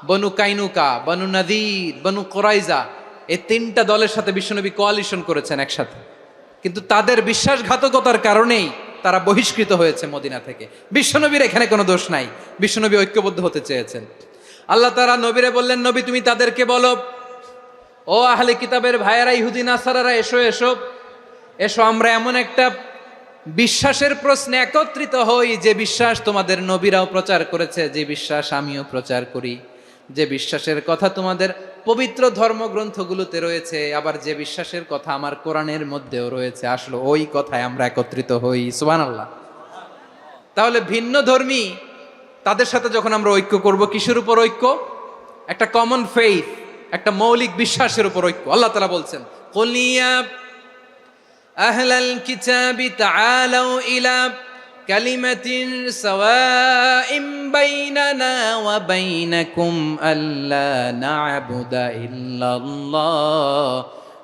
বনু কাইনুকা, বনু নাদির, বনু কুরাইজা, এই তিনটা দলের সাথে বিশ্বনবী কোয়ালিশন করেছেন একসাথে। কিন্তু তাদের বিশ্বাসঘাতকতার কারণেই তারা বহিষ্কৃত হয়েছে মদিনা থেকে। বিশ্বনবীর এখানে কোনো দোষ নাই, বিশ্বনবী ঐক্যবদ্ধ হতে চেয়েছেন। আল্লাহ তাআলা নবীরে বললেন, নবী তুমি তাদেরকে বলো, ও আহলে কিতাবের ভাইয়েরা, ইহুদি নাসারারা, এসো এসো এসো, আমরা এমন একটা বিশ্বাসের প্রশ্নে একত্রিত হই, যে বিশ্বাস তোমাদের নবীরাও প্রচার করেছে, যে বিশ্বাস আমিও প্রচার করি, যে বিশ্বাসের কথা তোমাদের পবিত্র ধর্মগ্রন্থগুলোতে রয়েছে, আবার যে বিশ্বাসের কথা আমার কোরআনের মধ্যেও রয়েছে, আসলে ওই কথায় আমরা একত্রিত হই। সুবহানাল্লাহ। তাহলে ভিন্ন ধর্মী তাদের সাথে যখন আমরা ঐক্য করব, কিসের উপর ঐক্য? একটা কমন ফেইথ, একটা মৌলিক বিশ্বাসের উপর ঐক্য। আল্লাহ তাআলা বলছেন, কুল ইয়া আহলাল কিতাবি তাআলাউ ইলা কালিমাতিন সাওয়াইম বাইনানা ওয়া বাইনাকুম আল্লা না'বুদা ইল্লাল্লাহ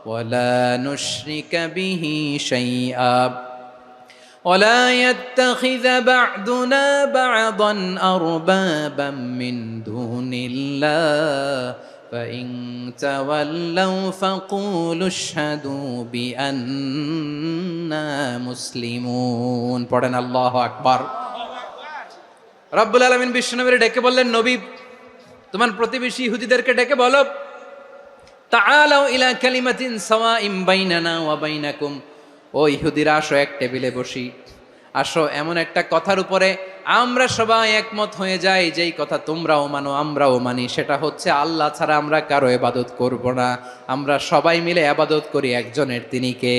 ওয়া লা নুশরিকা বিহি শাইআ ولا يتخذ بعضنا بعضا أربابا من دون الله فإن تولوا فقولوا اشهدوا بأننا مسلمون। পড়েন আল্লাহু আকবার। রব্বুল আলামিন বিশ্বনবীর ডেকে বললেন, নবী তোমার প্রতিবেশী ইহুদিদেরকে ডেকে বলো, তাআলাউ ইলা কালিমাতিন সাওয়াইম বাইনানা ওয়া বাইনাকুম, ও ইহুদিরা আসো এক টেবিলে বসি, আসো এমন একটা কথার উপরে আমরা সবাই একমত হয়ে যাই, যেই কথা তোমরাও মানো আমরাও মানি, সেটা হচ্ছে আল্লাহ ছাড়া আমরা কারো ইবাদত করব না, আমরা সবাই মিলে ইবাদত করি একজনের, তিনি কে?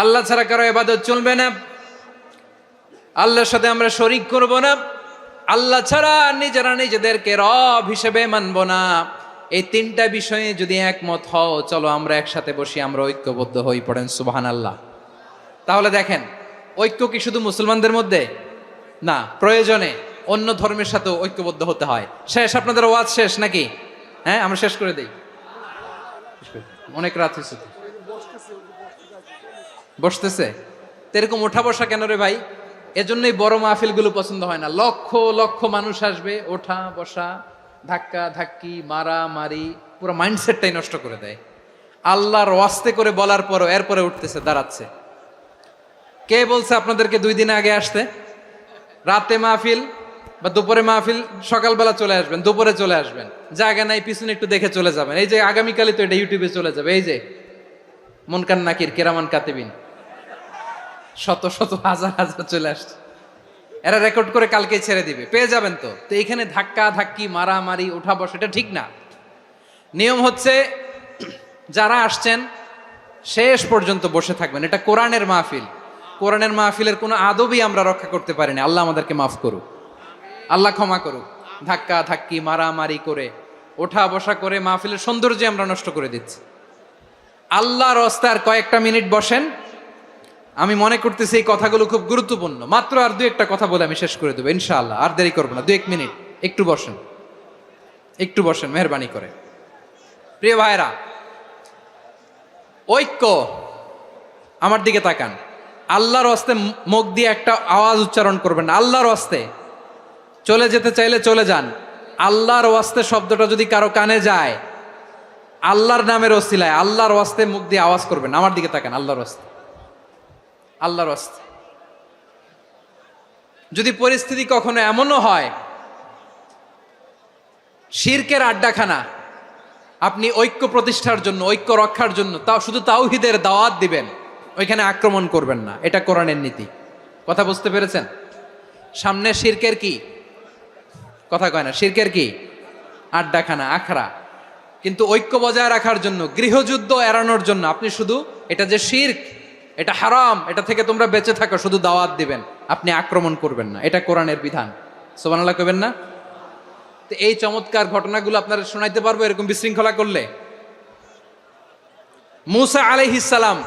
আল্লাহ ছাড়া কারো ইবাদত চলবে না, আল্লাহর সাথে আমরা শরীক করব না, আল্লাহ ছাড়া নিজেরা নিজেদেরকে রব হিসেবে মানব না। এই তিনটা বিষয়ে যদি একমত হও, চলো আমরা একসাথে বসি, আমরা ঐক্যবদ্ধ হই, পড়েন সুবহানাল্লাহ। তাহলে দেখেন, ঐক্য কি শুধু মুসলমানদের মধ্যে না, প্রয়োজনে অন্য ধর্মের সাথে ঐক্যবদ্ধ হতে হয়। শেষ, আপনাদের ওয়াজ শেষ নাকি? হ্যাঁ, আমরা শেষ করে দেই, অনেক রাত হয়েছে। বসতেছে তো এরকম ওঠা বসা কেন রে ভাই? এজন্যই বড় মাহফিলগুলো পছন্দ হয় না। লক্ষ লক্ষ মানুষ আসবে, ওঠা বসা, ধাক্কা ধাক্কি, মারা মারি, পুরো মাইন্ডসেটটাই নষ্ট করে দেয়। আল্লাহর ওয়াস্তে করে বলার পরও এরপরে উঠতেছে, দাঁড়াচ্ছে। কে বলছে আপনাদেরকে 2 দিন আগে আসতে? রাতে মাহফিল বা দুপুরে মাহফিল, সকালবেলা চলে আসবেন, দুপুরে চলে আসবেন, জায়গা নাই পিছনে একটু দেখে চলে যাবেন। এই যে আগামীকালই তো এটা ইউটিউবে চলে যাবে, এই যে মুনকার নাকির কেরামান কাতিবিন, শত শত হাজার হাজার চলে আসছে, এরা রেকর্ড করে কালকে ছেড়ে দিবে, পেয়ে যাবেন। তো এইখানে ধাক্কা ধাক্কি, মারামারি, ওঠা বসা, এটা ঠিক না। নিয়ম হচ্ছে যারা আসছেন শেষ পর্যন্ত বসে থাকবেন। এটা কোরআনের মাহফিল, কোরআনের মাহফিলের কোনো আদবই আমরা রক্ষা করতে পারিনি। আল্লাহ আমাদেরকে মাফ করুক, আল্লাহ ক্ষমা করুক। ধাক্কা ধাক্কি, মারামারি করে, ওঠা বসা করে মাহফিলের সৌন্দর্য আমরা নষ্ট করে দিচ্ছি। আল্লাহর রাস্তায় আর কয়েকটা মিনিট বসেন। আমি মনে করতেছি এই কথাগুলো খুব গুরুত্বপূর্ণ। মাত্র আর 2-1টা কথা বলে আমি শেষ করে দেবো ইনশাআল্লাহ, আর দেরি করবো না। 2-1 মিনিট একটু বসেন, একটু বসেন মেহরবানি করে। প্রিয় ভাইরা, ঐক্য, আমার দিকে তাকান। আল্লাহর ওয়াস্তে মুখ দিয়ে একটা আওয়াজ উচ্চারণ করবেন না। আল্লাহর ওয়াস্তে চলে যেতে চাইলে চলে যান। আল্লাহর ওয়াস্তে শব্দটা যদি কারো কানে যায়, আল্লাহর নামের ওসিলায় আল্লাহর ওয়াস্তে মুখ দিয়ে আওয়াজ করবেন। আমার দিকে তাকান, আল্লাহর ওয়াস্তে, আল্লাহর ওয়াস্তে। যদি পরিস্থিতি কখনো এমনও হয় শিরকের আড্ডাখানা, আপনি ঐক্য প্রতিষ্ঠার জন্য, ঐক্য রক্ষার জন্য তাও শুধু তাওহীদের দাওয়াত দিবেন, ওইখানে আক্রমণ করবেন না। এটা কোরআনের নীতি। কথা বুঝতে পেরেছেন? সামনে শিরকের কি কথা কয় না, শিরকের কি আড্ডাখানা, আখড়া। কিন্তু ঐক্য বজায় রাখার জন্য, গৃহযুদ্ধ এড়ানোর জন্য আপনি শুধু এটা যে শিরক, এটা হারাম, এটা থেকে তোমরা বেঁচে থাকো, শুধু দাওয়াত দিবেন, আপনি আক্রমণ করবেন না। এটা কোরআনের বিধান। সুবহানাল্লাহ কইবেন না? তো এই চমৎকার ঘটনাগুলো আপনারা শোনাইতে পারবো এরকম বিশৃঙ্খলা করলে। মূসা আলাইহিস সালাম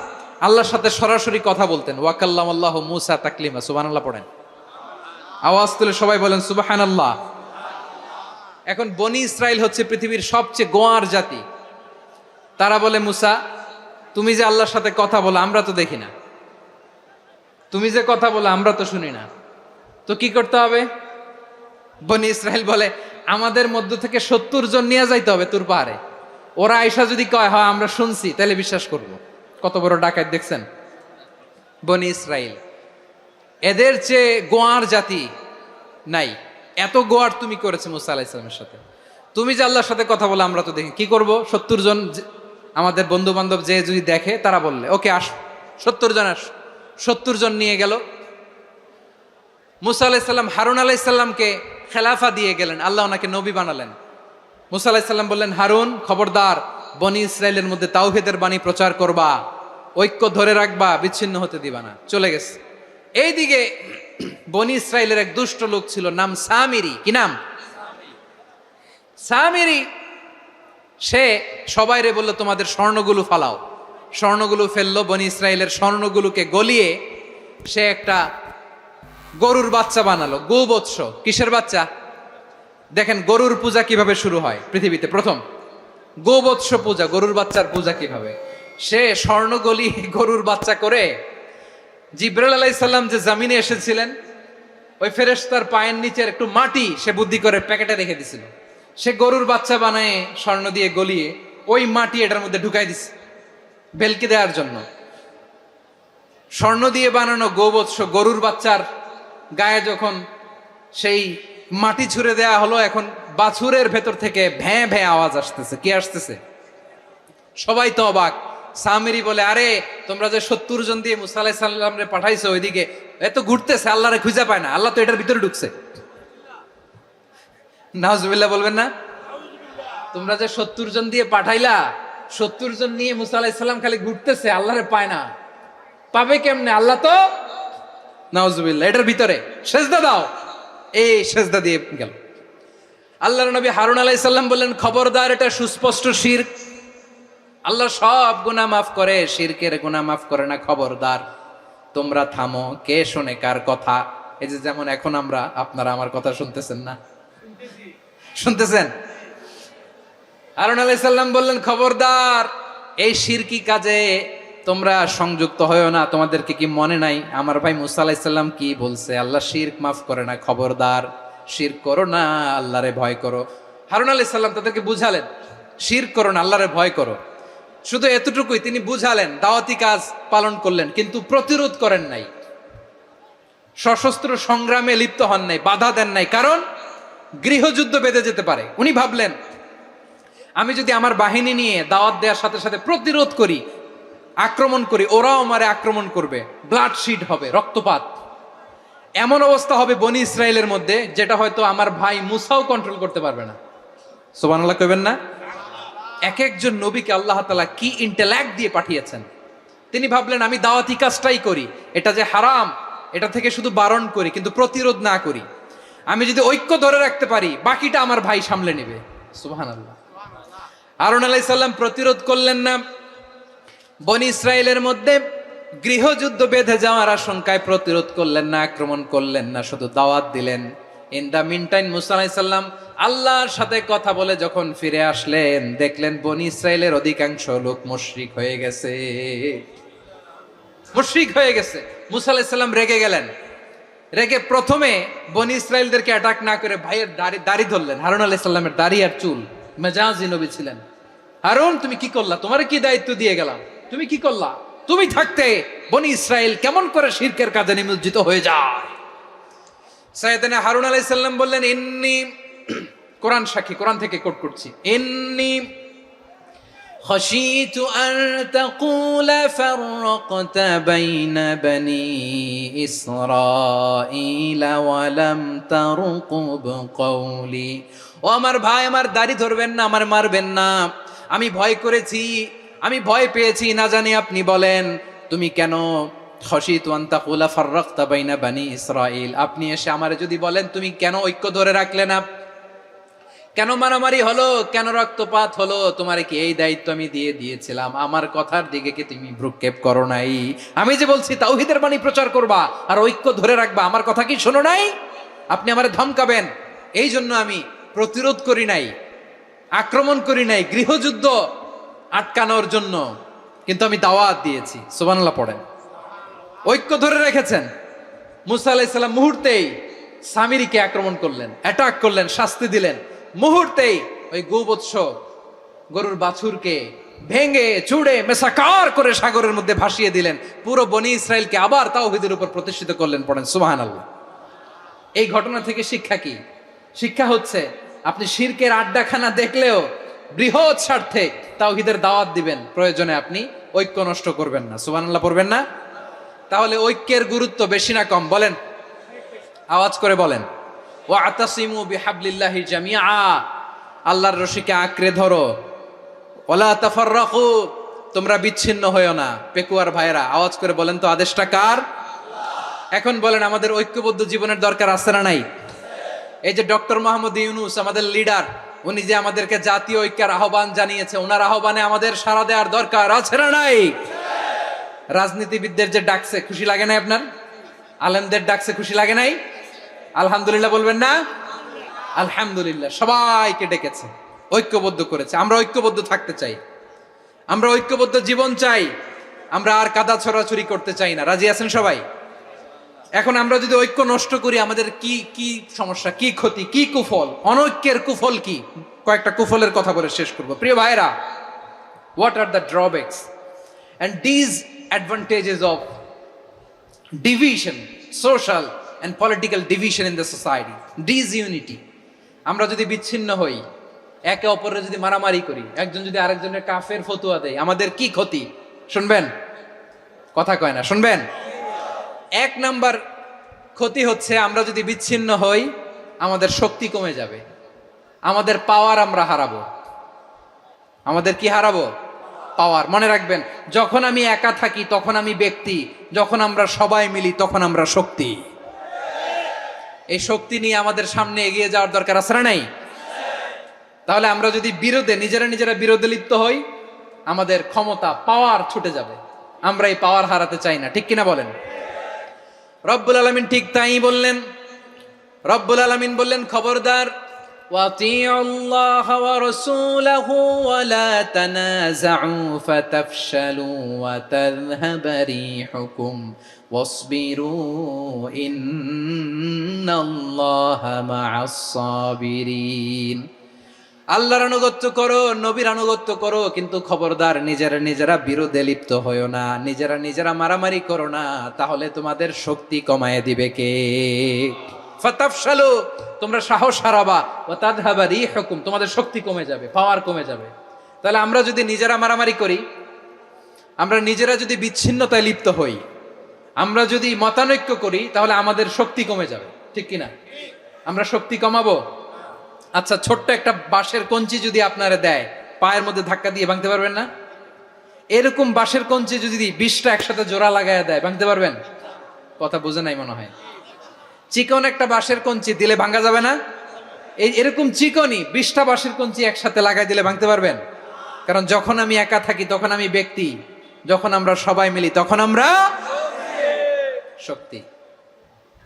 আল্লাহর সাথে সরাসরি কথা বলতেন। ওয়াকাল্লামাল্লাহু মূসা তাকলিমা। সুবহানাল্লাহ পড়েন, আওয়াজ তুলে সবাই বলেন সুবহানাল্লাহ। এখন বনি ইসরাইল হচ্ছে পৃথিবীর সবচেয়ে গোয়ার জাতি। তারা বলে, মূসা তুমি যে আল্লাহর সাথে কথা বলো আমরা তো দেখি না, তুমি যে কথা বলো আমরা তো শুনি না, তো কি করতে হবে? বনি ইসরাইল বলে, আমাদের মধ্য থেকে 70 জন নিয়ে যাইতে হবে তুর পাহাড়ে। ওরা আয়সা যদি কয় হয় আমরা শুনছি, তাহলে বিশ্বাস করব। কত বড় ডাকাত দেখছেন বনি ইসরাইল। এদের চেয়ে গোয়ার জাতি নাই। এত গোয়ার তুমি করেছে মুসা আলাইহিস সালামের সাথে। তুমি যে আল্লাহর সাথে কথা বলে আমরা তো দেখি, কি করব? 70 জন আমাদের বন্ধু বান্ধব যে যদি দেখে, তারা বললে ওকে আস, 70 জন আস। 70 জন নিয়ে গেল। মুসা আলাইহিস সালাম হারুন আলাইহিস সালামকে খেলাফা দিয়ে গেলেন, আল্লাহ ওনাকে নবী বানালেন। মুসা আলাইহিস সালাম বললেন, হারুন খবরদার, বনি ইসরাইলের মধ্যে তাওহীদের বাণী প্রচার করবা, ঐক্য ধরে রাখবা, বিচ্ছিন্ন হতে দিবা না। চলে গেছে। এইদিকে বনি ইসরাইলের এক দুষ্ট লোক ছিল, নাম সামিরি। কি নাম? সামিরি। সে সবাইরে বলল, তোমাদের স্বর্ণগুলো ফালাও। স্বর্ণগুলো ফেললো। বনি ইসরাইলের স্বর্ণগুলোকে গলিয়ে সে একটা গরুর বাচ্চা বানালো। গোবৎস। কিসের বাচ্চা? দেখেন গরুর পূজা কিভাবে শুরু হয় পৃথিবীতে প্রথম। গোবৎস পূজা, গরুর বাচ্চার পূজা কিভাবে। সে স্বর্ণ গলি গরুর বাচ্চা করে, জিবরাইল আলাইহিস সালাম যে জামিনে এসেছিলেন, ওই ফেরেশতার পায়ের নিচের একটু মাটি সে বুদ্ধি করে প্যাকেটে রেখে দিছিল। সে গরুর বাচ্চা বানায় স্বর্ণ দিয়ে গলিয়ে ওই মাটি এটার মধ্যে ঢুকাই দিছে ভেলকি দেওয়ার জন্য। স্বর্ণ দিয়ে বানানো গোবৎস গরুর বাচ্চার গায়ে যখন সেই মাটি ছুঁড়ে দেয়া হলো, এখন বাছুরের ভেতর থেকে ভ্যাঁ ভ্যাঁ আওয়াজ আসতেছে। কি আসতেছে? সবাই তো অবাক। সামিরি বলে, আরে তোমরা যে 70 জন দিয়ে মুসা আলাইহিস সালাম রে পাঠাইছো ওইদিকে, এত ঘুরতেছে, আল্লাহরে খুঁজে পায় না, আল্লাহ তো এটার ভিতরে ঢুকছে। নাউজুবিল্লাহ বলবেন না? তোমরা যে 70 জন দিয়ে পাঠাইলা, 70 জন নিয়ে মুসা আলাইহিস সালাম খালি ঘুরতেছে, আল্লাহরে পায় না। পাবে কেমনে? আল্লাহ তো, নাউজুবিল্লাহ, এটার ভিতরে সেজদা দাও। এই সেজদা দিয়ে গেল। আল্লাহর নবী হারুন আলাইহিস সালাম বললেন, খবরদার, এটা সুস্পষ্ট শিরক। আল্লাহ সব গুনাহ মাফ করে, শিরকের গুনাহ মাফ করে না, খবরদার তোমরা থামো। কে শোনে কার কথা? এই যে যেমন এখন আপনারা আমার কথা শুনতেছেন না? শুনতেছেন? হারুন আলাইহিস সালাম বললেন, খবরদার, এই শিরকি কাজে তোমরা সংযুক্ত হয়েও না। তোমাদেরকে কি মনে নাই আমার ভাই মুসা আলাইহিস সালাম কি বলছে? আল্লাহ শিরক মাফ করে না, খবরদার শিরক করো না, আল্লাহরে ভয় করো। হারুন আলাইহিস সালাম তাদেরকে বুঝালেন, শিরক করো না, আল্লাহরে ভয় করো। শুধু এতটুকুই তিনি বুঝালেন, দাওয়াতি কাজ পালন করলেন, কিন্তু প্রতিরোধ করেন নাই, সশস্ত্র সংগ্রামে লিপ্ত হন নাই, বাধা দেন নাই, কারণ গৃহযুদ্ধ বেঁধে যেতে পারে। উনি ভাবলেন, আমি যদি আমার বাহিনী নিয়ে দাওয়াত দেওয়ার সাথে সাথে প্রতিরোধ করি, আক্রমণ করি, ওরাও আমারে আক্রমণ করবে, ব্লাডশিড হবে, রক্তপাত, এমন অবস্থা হবে বনি ইসরায়েলের মধ্যে, যেটা হয়তো আমার ভাই মুসাও কন্ট্রোল করতে পারবে না। সুবহানাল্লাহ কইবেন না? এক একজন নবীকে আল্লাহ তাআলা কি ইন্টেলেক্ট দিয়ে পাঠিয়েছেন। তিনি ভাবলেন, আমি দাওয়াতি কাজটাই করি, এটা যে হারাম এটা থেকে শুধু বারণ করি, কিন্তু প্রতিরোধ না করি। আমি যদি ঐক্য ধরে রাখতে পারি, বাকিটা আমার ভাই সামলে নেবে। সুবহানাল্লাহ। হারুন আলাইহিস সালাম প্রতিরোধ করলেন না, বনি ইসরায়েলের মধ্যে গৃহযুদ্ধ বেঁধে যাওয়ার আশঙ্কায় প্রতিরোধ করলেন না, আক্রমণ করলেন না, শুধু দাওয়াত দিলেন। ইন দা মিন টাইম মুসা আলাইহিস সালাম আল্লাহর সাথে কথা বলে যখন ফিরে আসলেন, দেখলেন বনি ইসরায়েলের অধিকাংশ লোক মুশরিক হয়ে গেছে, মুশরিক হয়ে গেছে। মুসা আলাইহিস সালাম রেগে গেলেন। রেগে প্রথমে বনি ইসরায়েলদেরকে অ্যাটাক না করে ভাইয়ের দাড়ি ধরলেন। হারুন আলাইহিস সালামের দাড়ি আর চুল, মেজাজি নবী ছিলেন। হারুন, তুমি কি করলা? তোমারে কি দায়িত্ব দিয়ে গেলাম, তুমি কি করলা? তুমি থাকতে বনি ইসরায়েল কেমন করে শিরকের কাজে নিমজ্জিত হয়ে যায়? সাইয়েদনা হারুন আলাইহিস সালাম বললেন, ইন্নী, কোরআন সাক্ষী, কোরআন থেকে কোট করছি, ইন্নী খাশীতু আন তাকুলা ফাররাকতা বাইনা বনি ইসরাঈলা ওয়া লাম তারকুব কওলি। ও আমার ভাই, আমার দাড়ি ধরবেন না, আমার মারবেন না। আমি ভয় করেছি, আমি ভয় পেয়েছি, না জানি আপনি বলেন তুমি কেন খাশীতু আন তাকুলা ফাররাকতা বাইনা বনি ইসরাঈল, আপনি এসে আমারে যদি বলেন তুমি কেন ঐক্য ধরে রাখলে না, কেন মারামারি হলো, কেন রক্তপাত হলো, তোমারে কি এই দায়িত্ব আমি দিয়েছিলাম? আমার কথার দিকে কি তুমি ভ্রুক্ষেপ করো নাই? আমি যে বলছি তাওহীদের বাণী প্রচার করবা আর ঐক্য ধরে রাখবা, আমার কথা কি শোনো নাই? আপনি আমারে ধমকাবেন, এই জন্য আমি প্রতিরোধ করি নাই, আক্রমণ করি নাই, গৃহযুদ্ধ আটকানোর জন্য, কিন্তু আমি দাওয়াত দিয়েছি। সুবহানাল্লাহ পড়েন। ঐক্য ধরে রেখেছেন। মুসা আলাইহিস সালাম মুহূর্তেই সামিরীকে আক্রমণ করলেন, অ্যাটাক করলেন, শাস্তি দিলেন। মুহূর্তেই ওই গোবৎস গরুর বাছুরকে ভেঙে চুড়ে মেসাকার করে সাগরের মধ্যে ভাসিয়ে দিলেন। পুরো বনি ইসরায়েলকে আবার তাওহীদের উপর প্রতিষ্ঠিত করলেন। পড়েন সুবহানাল্লাহ। এই ঘটনা থেকে শিক্ষা কি? শিক্ষা হচ্ছে, আপনি শিরকের আড্ডাখানা দেখলেও বৃহৎ স্বার্থে তাওহীদের দাওয়াত দিবেন, প্রয়োজনে আপনি ঐক্য নষ্ট করবেন না। সুবহানাল্লাহ পড়বেন না? তাহলে ঐক্যের গুরুত্ব বেশি না কম? বলেন, আওয়াজ করে বলেন। ওয়াতাসিমু বিহাবলিল্লাহি জামিআ, আল্লাহর রশিকে আঁকড়ে ধরো। ওয়ালা তাফাররাকু, তোমরা বিচ্ছিন্ন হয়ো না। পেকুয়ার ভাইরা আওয়াজ করে বলেন তো, আদেশটা কার? এখন বলেন, আমাদের ঐক্যবদ্ধ জীবনের দরকার আছে না নাই? এই যে ডক্টর মোহাম্মদ ইউনূস আমাদের লিডার, উনি যে আমাদেরকে জাতীয় ঐক্যের আহ্বান জানিয়েছে, ওনার আহ্বানে আমাদের সাড়া দেওয়ার দরকার আছে না নাই? রাজনীতিবিদদের যে ডাকছে, খুশি লাগে নাই আপনার? আলেমদের ডাকছে, খুশি লাগে নাই? আলহামদুলিল্লাহ বলবেন না? আলহামদুলিল্লাহ। সবাইকে ডেকেছে, ঐক্যবদ্ধ করেছে। আমরা ঐক্যবদ্ধ থাকতে চাই, আমরা ঐক্যবদ্ধ জীবন চাই, আমরা আর কাদা ছড়াছড়ি করতে চাই না। রাজি আছেন সবাই? এখন আমরা যদি ঐক্য নষ্ট করি, আমাদের কি কি সমস্যা, কি ক্ষতি, কি কুফল? অনৈক্যের কুফল কি? কয়েকটা কুফলের কথা বলে শেষ করব। প্রিয় ভাইরা, what are the drawbacks and disadvantages of division, social and political division in the society? Disunity. আমরা যদি বিচ্ছিন্ন হই, একে অপরের যদি মারামারি করি, একজন যদি আরেকজনের কাফের ফতুয়া দেয়, আমাদের কি ক্ষতি? শুনবেন? কথা কয় না, শুনবেন? এক নাম্বার ক্ষতি হচ্ছে আমরা যদি বিচ্ছিন্ন হই, আমাদের শক্তি কমে যাবে, আমাদের পাওয়ার আমরা হারাবো। আমাদের কি হারাবো? পাওয়ার। মনে রাখবেন, যখন আমি একা থাকি তখন আমি ব্যক্তি, যখন আমরা সবাই মিলি তখন আমরা শক্তি। এই শক্তি নিয়ে আমাদের সামনে এগিয়ে যাওয়ার দরকার আছে না নাই? তাহলে আমরা যদি নিজেরা বিরোধে লিপ্ত হই, আমাদের ক্ষমতা, পাওয়ার ছুটে যাবে। আমরা এই পাওয়ার হারাতে চাই না, ঠিক কিনা বলেন? রব্বুল আলামিন ঠিক তাই বললেন। রব্বুল আলামিন বললেন, খবরদার, ওয়াতিউল্লাহ ওয়া রাসূলাহু ওয়া লা তানাযাউ ফাতাফশালু ওয়া তাযহাবা রিহুকুম ওয়াসবিরু ইন্নাল্লাহা মা'আস সাবিরিন। আল্লাহর আনুগত্য করো, নবীর আনুগত্য করো, কিন্তু খবরদার নিজেরা বিরোধে লিপ্ত হইও না, নিজেরা মারামারি করো না, তাহলে তোমাদের শক্তি কমায় দিবে কে? ফাতাফশালু, তোমরা সাহস হারাবা, ওয়া তাযহাবা রিহুকুম, তোমাদের শক্তি কমে যাবে, পাওয়ার কমে যাবে। তাহলে আমরা যদি নিজেরা মারামারি করি, আমরা নিজেরা যদি বিচ্ছিন্নতায় লিপ্ত হই, আমরা যদি মতানৈক্য করি, তাহলে আমাদের শক্তি কমে যাবে, ঠিক কিনা? আমরা শক্তি কমাবো? আচ্ছা, ছোট্ট একটা বাঁশের কঞ্চি যদি আপনারা দেয়, পায়ের মধ্যে ধাক্কা দিয়ে ভাঙতে পারবেন না? এরকম বাঁশের কঞ্চি যদি 20টা একসাথে জোড়া লাগায় দেয়, ভাঙতে পারবেন? কথা বুঝে নাই মনে হয়। চিকন একটা বাঁশের কঞ্চি দিলে ভাঙা যাবে না? এরকম চিকনই 20টা বাঁশের কঞ্চি একসাথে লাগাই দিলে ভাঙতে পারবেন? কারণ যখন আমি একা থাকি তখন আমি ব্যক্তি, যখন আমরা সবাই মিলি তখন আমরা শক্তি।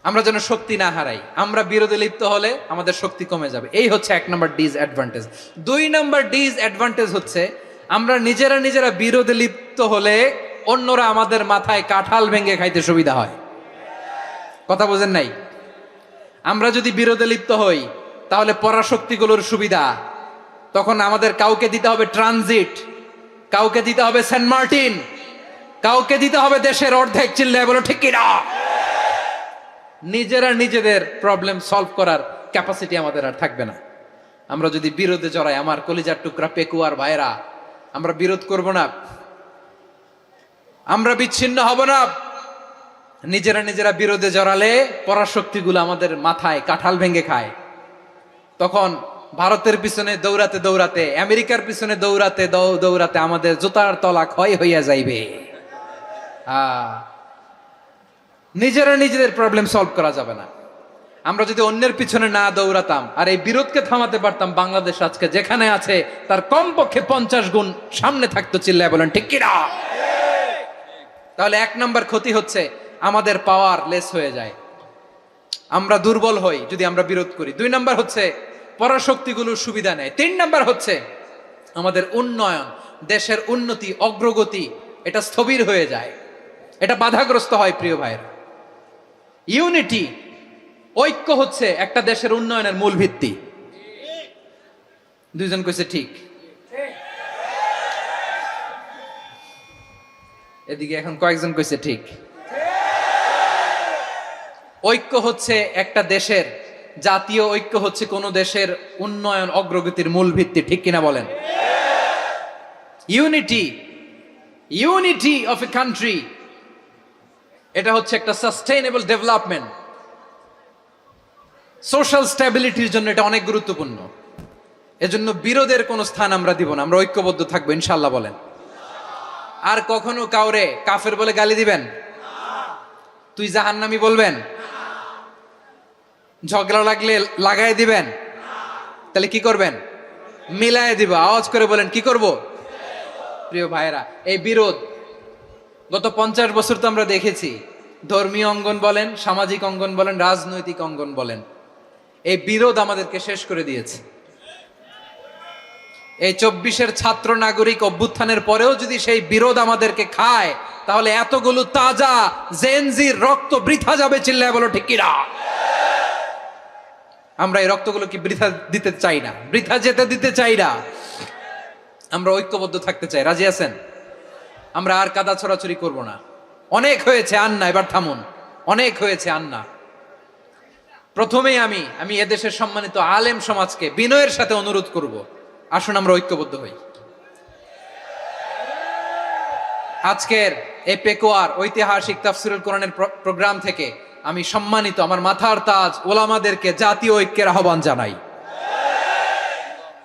আমরা যেন শক্তি না হারাই। আমরা বিরোধে লিপ্ত হলে আমাদের শক্তি কমে যাবে। এই হচ্ছে 1 নম্বর ডিসঅ্যাডভান্টেজ। 2 নম্বর ডিসঅ্যাডভান্টেজ হচ্ছে, আমরা নিজেরা বিরোধে লিপ্ত হলে অন্যরা আমাদের মাথায় কাঁঠাল ভেঙে খাইতে সুবিধা হয়। কথা বোঝেন নাই? আমরা যদি বিরোধে লিপ্ত হই, তাহলে পরাশক্তিগুলোর সুবিধা, তখন আমাদের কাউকে দিতে হবে ট্রানজিট, কাউকে দিতে হবে সেন্ট মার্টিন, কাউকে দিতে হবে দেশের অর্ধেক। চিল্লায় বলো ঠিক কিনা? নিজেদের প্রবলেম সলভ করার ক্যাপাসিটি আমাদের আর থাকবে না। আমরা যদি বিরোধে জড়াই, আমার কলিজার টুকরা পেকুয়ার ভাইরা, আমরা বিরোধ করব না, আমরা বিচ্ছিন্ন হব না। নিজেরা বিরোধে জড়ালে পরাশক্তিগুলো আমাদের মাথায় কাঁঠাল ভেঙে খায়। তখন ভারতের পিছনে দৌড়াতে, আমেরিকার পিছনে দৌড়াতে আমাদের জুতার তলা ক্ষয় হইয়া যাইবে। নিজেদের প্রবলেম সলভ করা যাবে না। আমরা যদি অন্যের পিছনে না দৌড়াতাম আর এই বিরোধকে থামাতে পারতাম, বাংলাদেশ আজকে যেখানে আছে তার কমপক্ষে 50 গুণ সামনে থাকতো। চিল্লায় বলেন ঠিক কিনা? তাহলে 1 নম্বর ক্ষতি হচ্ছে, আমাদের পাওয়ার লেস হয়ে যায়, আমরা দুর্বল হই যদি আমরা বিরোধ করি। 2 নম্বর হচ্ছে, পরাশক্তিগুলোর সুবিধা নেয়। 3 নম্বর হচ্ছে, আমাদের উন্নয়ন, দেশের উন্নতি, অগ্রগতি, এটা স্থবির হয়ে যায়, এটা বাধাগ্রস্ত হয়। প্রিয় ভাইয়েরা, ইউনিটি, ঐক্য হচ্ছে একটা দেশের উন্নয়নের মূল ভিত্তি। 2 জন কইছে ঠিক। এদিকে এখন কয়েকজন কইছে ঠিক। ঐক্য হচ্ছে একটা দেশের, জাতীয় ঐক্য হচ্ছে কোন দেশের উন্নয়ন, অগ্রগতির মূল ভিত্তি, ঠিক কিনা বলেন? ইউনিটি অফ এ কান্ট্রি, এটা হচ্ছে একটা সাস্টেইনেবল ডেভেলপমেন্ট, সোশ্যাল স্ট্যাবিলিটির জন্য এটা অনেক গুরুত্বপূর্ণ। এজন্য বিরোধের কোনো স্থান আমরা দিব না, আমরা ঐক্যবদ্ধ থাকবো ইনশাআল্লাহ বলেন। আর কখনো কাউরে কাফের বলে গালি দিবেন? তুই জাহান্নামী বলবেন? ঝগড়া লাগলে লাগাই দিবেন? তাহলে কি করবেন? মিলায় দিব। আওয়াজ করে বলেন, কি করব? প্রিয় ভাইরা, এই বিরোধ গত 50 বছর তো আমরা দেখেছি। ধর্মীয় অঙ্গন বলেন, সামাজিক অঙ্গন বলেন, রাজনৈতিক অঙ্গন বলেন, এই বিরোধ আমাদেরকে শেষ করে দিয়েছে। এই 24-এর ছাত্র নাগরিক অভ্যুত্থানের পরেও যদি সেই বিরোধ আমাদেরকে খায়, তাহলে এতগুলো তাজা জেনজির রক্ত বৃথা যাবে। চিল্লায় বলো ঠিক কিনা? আমরা এই রক্তগুলো কি বৃথা দিতে চাই না, বৃথা যেতে দিতে চাই না। আমরা ঐক্যবদ্ধ থাকতে চাই। রাজি আছেন? আমরা আর কাদা ছড়াছড়ি করব না। অনেক হয়েছে, আন্না, এবার থামুন। অনেক হয়েছে, আন্না। প্রথমেই আমি এদেশের সম্মানিত আলেম সমাজকে বিনয়ের সাথে অনুরোধ করব, আসুন আমরা ঐক্যবদ্ধ হই। আজকের এই পেকুয়ার ঐতিহাসিক তাফসিরুল কোরআনের প্রোগ্রাম থেকে আমি সম্মানিত আমার মাথার তাজ ওলামাদেরকে জাতীয় ঐক্যের আহ্বান জানাই।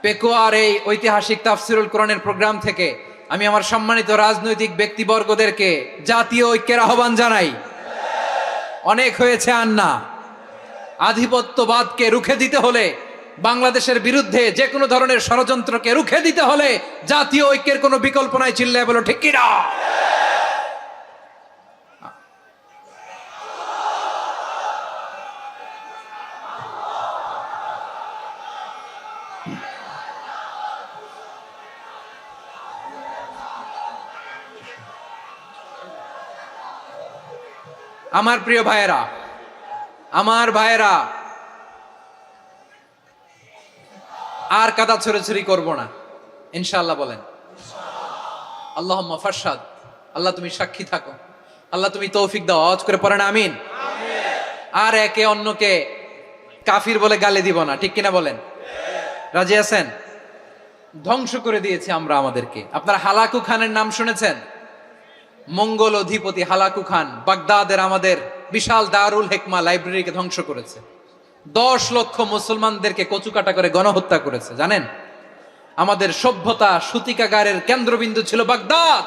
পেকুয়ার এই ঐতিহাসিক তাফসিরুল কোরআনের প্রোগ্রাম থেকে আমি আমার সম্মানিত রাজনৈতিক ব্যক্তিবর্গদেরকে জাতীয় ঐক্যের আহ্বান জানাই। অনেক হয়েছে আর না। আধিপত্যবাদকে রুখে দিতে হলে, বাংলাদেশের বিরুদ্ধে যে কোনো ধরনের ষড়যন্ত্রকে রুখে দিতে হলে জাতীয় ঐক্যের কোনো বিকল্প নাই। চিল্লায় বলো ঠিক কিনা? আমার প্রিয় ভাইয়েরা, আমার ভাইয়েরা, আর কাদা ছড়াছড়ি করব না ইনশাআল্লাহ। বলেন আল্লাহুম্মা ফারশাদ। আল্লাহ তুমি সাক্ষী থাকো, আল্লাহ তুমি তৌফিক দাও। আওয়াজ করে পড়েন আমিন। আর একে অন্যকে কাফির বলে গালি দিব না, ঠিক কিনা বলেন? রাজি আছেন? ধ্বংস করে দিয়েছি আমরা আমাদেরকে। আপনারা হালাকু খানের নাম শুনেছেন? মঙ্গল অধিপতি হালাকু খান বাগদাদের আমাদের বিশাল দারুল হিকমা লাইব্রেরিকে ধ্বংস করেছে। 10 লক্ষ মুসলমানদেরকে কচুকাটা করে গণহত্যা করেছে। জানেন, আমাদের সভ্যতা সূতিকাগারের কেন্দ্রবিন্দু ছিল বাগদাদ।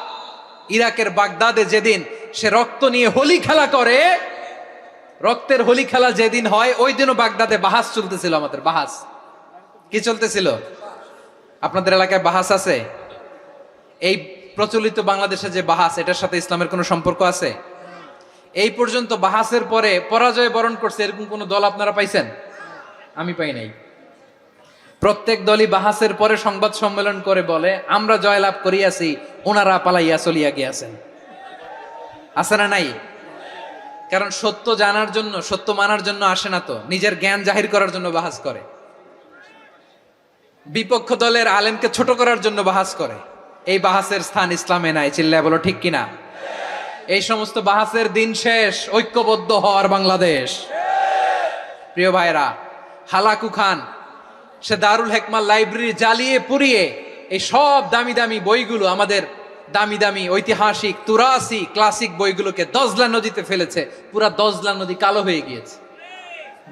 ইরাকের বাগদাদে যেদিন সে রক্ত নিয়ে হোলি খেলা করে, রক্তের হোলি খেলা যেদিন হয়, ওই দিনও বাগদাদে বাহাস চলতেছিল। আমাদের বাহাস কি চলতেছিল? আপনাদের এলাকায় বাহাস আছে? এই প্রচলিত বাংলাদেশে যে বাহাস, এটার সাথে ইসলামের কোনো সম্পর্ক আছে? এই পর্যন্ত বাহাসের পরে পরাজয় বরণ করছে এরকম কোন দল আপনারা পাইছেন? আমি পাই নাই। প্রত্যেক দলই বাহাসের পরে সংবাদ সম্মেলন করে বলে আমরা জয়লাভ করিয়াছি, ওনারা পালাইয়া চলিয়া গিয়াছেন। আছে না নাই? কারণ সত্য জানার জন্য, সত্য মানার জন্য আসে না তো, নিজের জ্ঞান জাহির করার জন্য বাহাস করে। বিপক্ষ দলের আলেমকে ছোট করার জন্য বাহাস করে। এই বাহাসের স্থান ইসলামে নাই। চিল্লায় বলো ঠিক কিনা? এই সমস্ত বাহাসের দিন শেষ। ঐক্যবদ্ধ হওয়ার বাংলাদেশ। প্রিয় ভাইরা, হালাকু খান সে দারুল হিকমা লাইব্রেরি জ্বালিয়ে পুড়িয়ে এই সব দামি দামি বইগুলো, আমাদের দামি দামি ঐতিহাসিক তুরাসি ক্লাসিক বইগুলোকে দজলা নদীতে ফেলেছে। পুরা দজলা নদী কালো হয়ে গিয়েছে।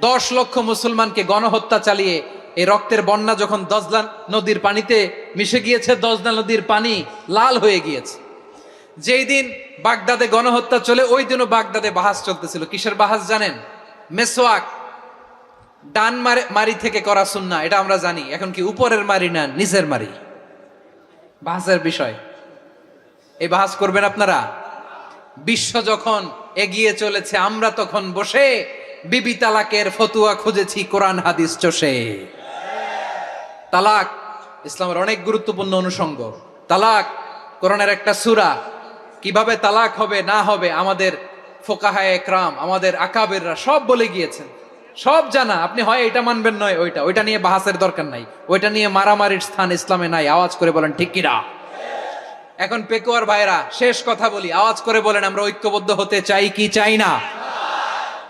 10 লক্ষ মুসলমানকে গণহত্যা চালিয়ে এই রক্তের বন্যা যখন দজলা নদীর পানিতে মিশে গিয়েছে, দজলা নদীর পানি লাল হয়ে গিয়েছে। যেই দিন বাগদাদে গণহত্যা চলে, ওই দিনও বাগদাদে বাহাস চলতেছিল। কিসের বাহাস জানেন? মেসওয়াক, ডান মারি থেকে করা সুন্নাহ, এটা আমরা জানি। এখন কি উপরের মারি না নিচের মারি? বাহাসের বিষয়। এই বাহাস করবেন আপনারা? বিশ্ব যখন এগিয়ে চলেছে, আমরা তখন বসে বিবি তালাকের ফতুয়া খুঁজেছি কোরআন হাদিস চষে। তালাক ইসলামের অনেক গুরুত্বপূর্ণ অনুষঙ্গ। তালাক কোরআনের একটা সূরা। কিভাবে তালাক হবে না হবে আমাদের ফোকাহায়ে একরাম, আমাদের আকাবেররা সব বলে গিয়েছেন, সব জানা। আপনি হয় এটা মানবেন, নয় ওইটা। ওইটা নিয়ে বাহাসের দরকার নাই, ওইটা নিয়ে মারামারির স্থান ইসলামে নাই। আওয়াজ করে বলেন ঠিক কিনা? এখন পেকুয়ার ভাইরা, শেষ কথা বলি, আওয়াজ করে বলেন আমরা ঐক্যবদ্ধ হতে চাই কি চাই না?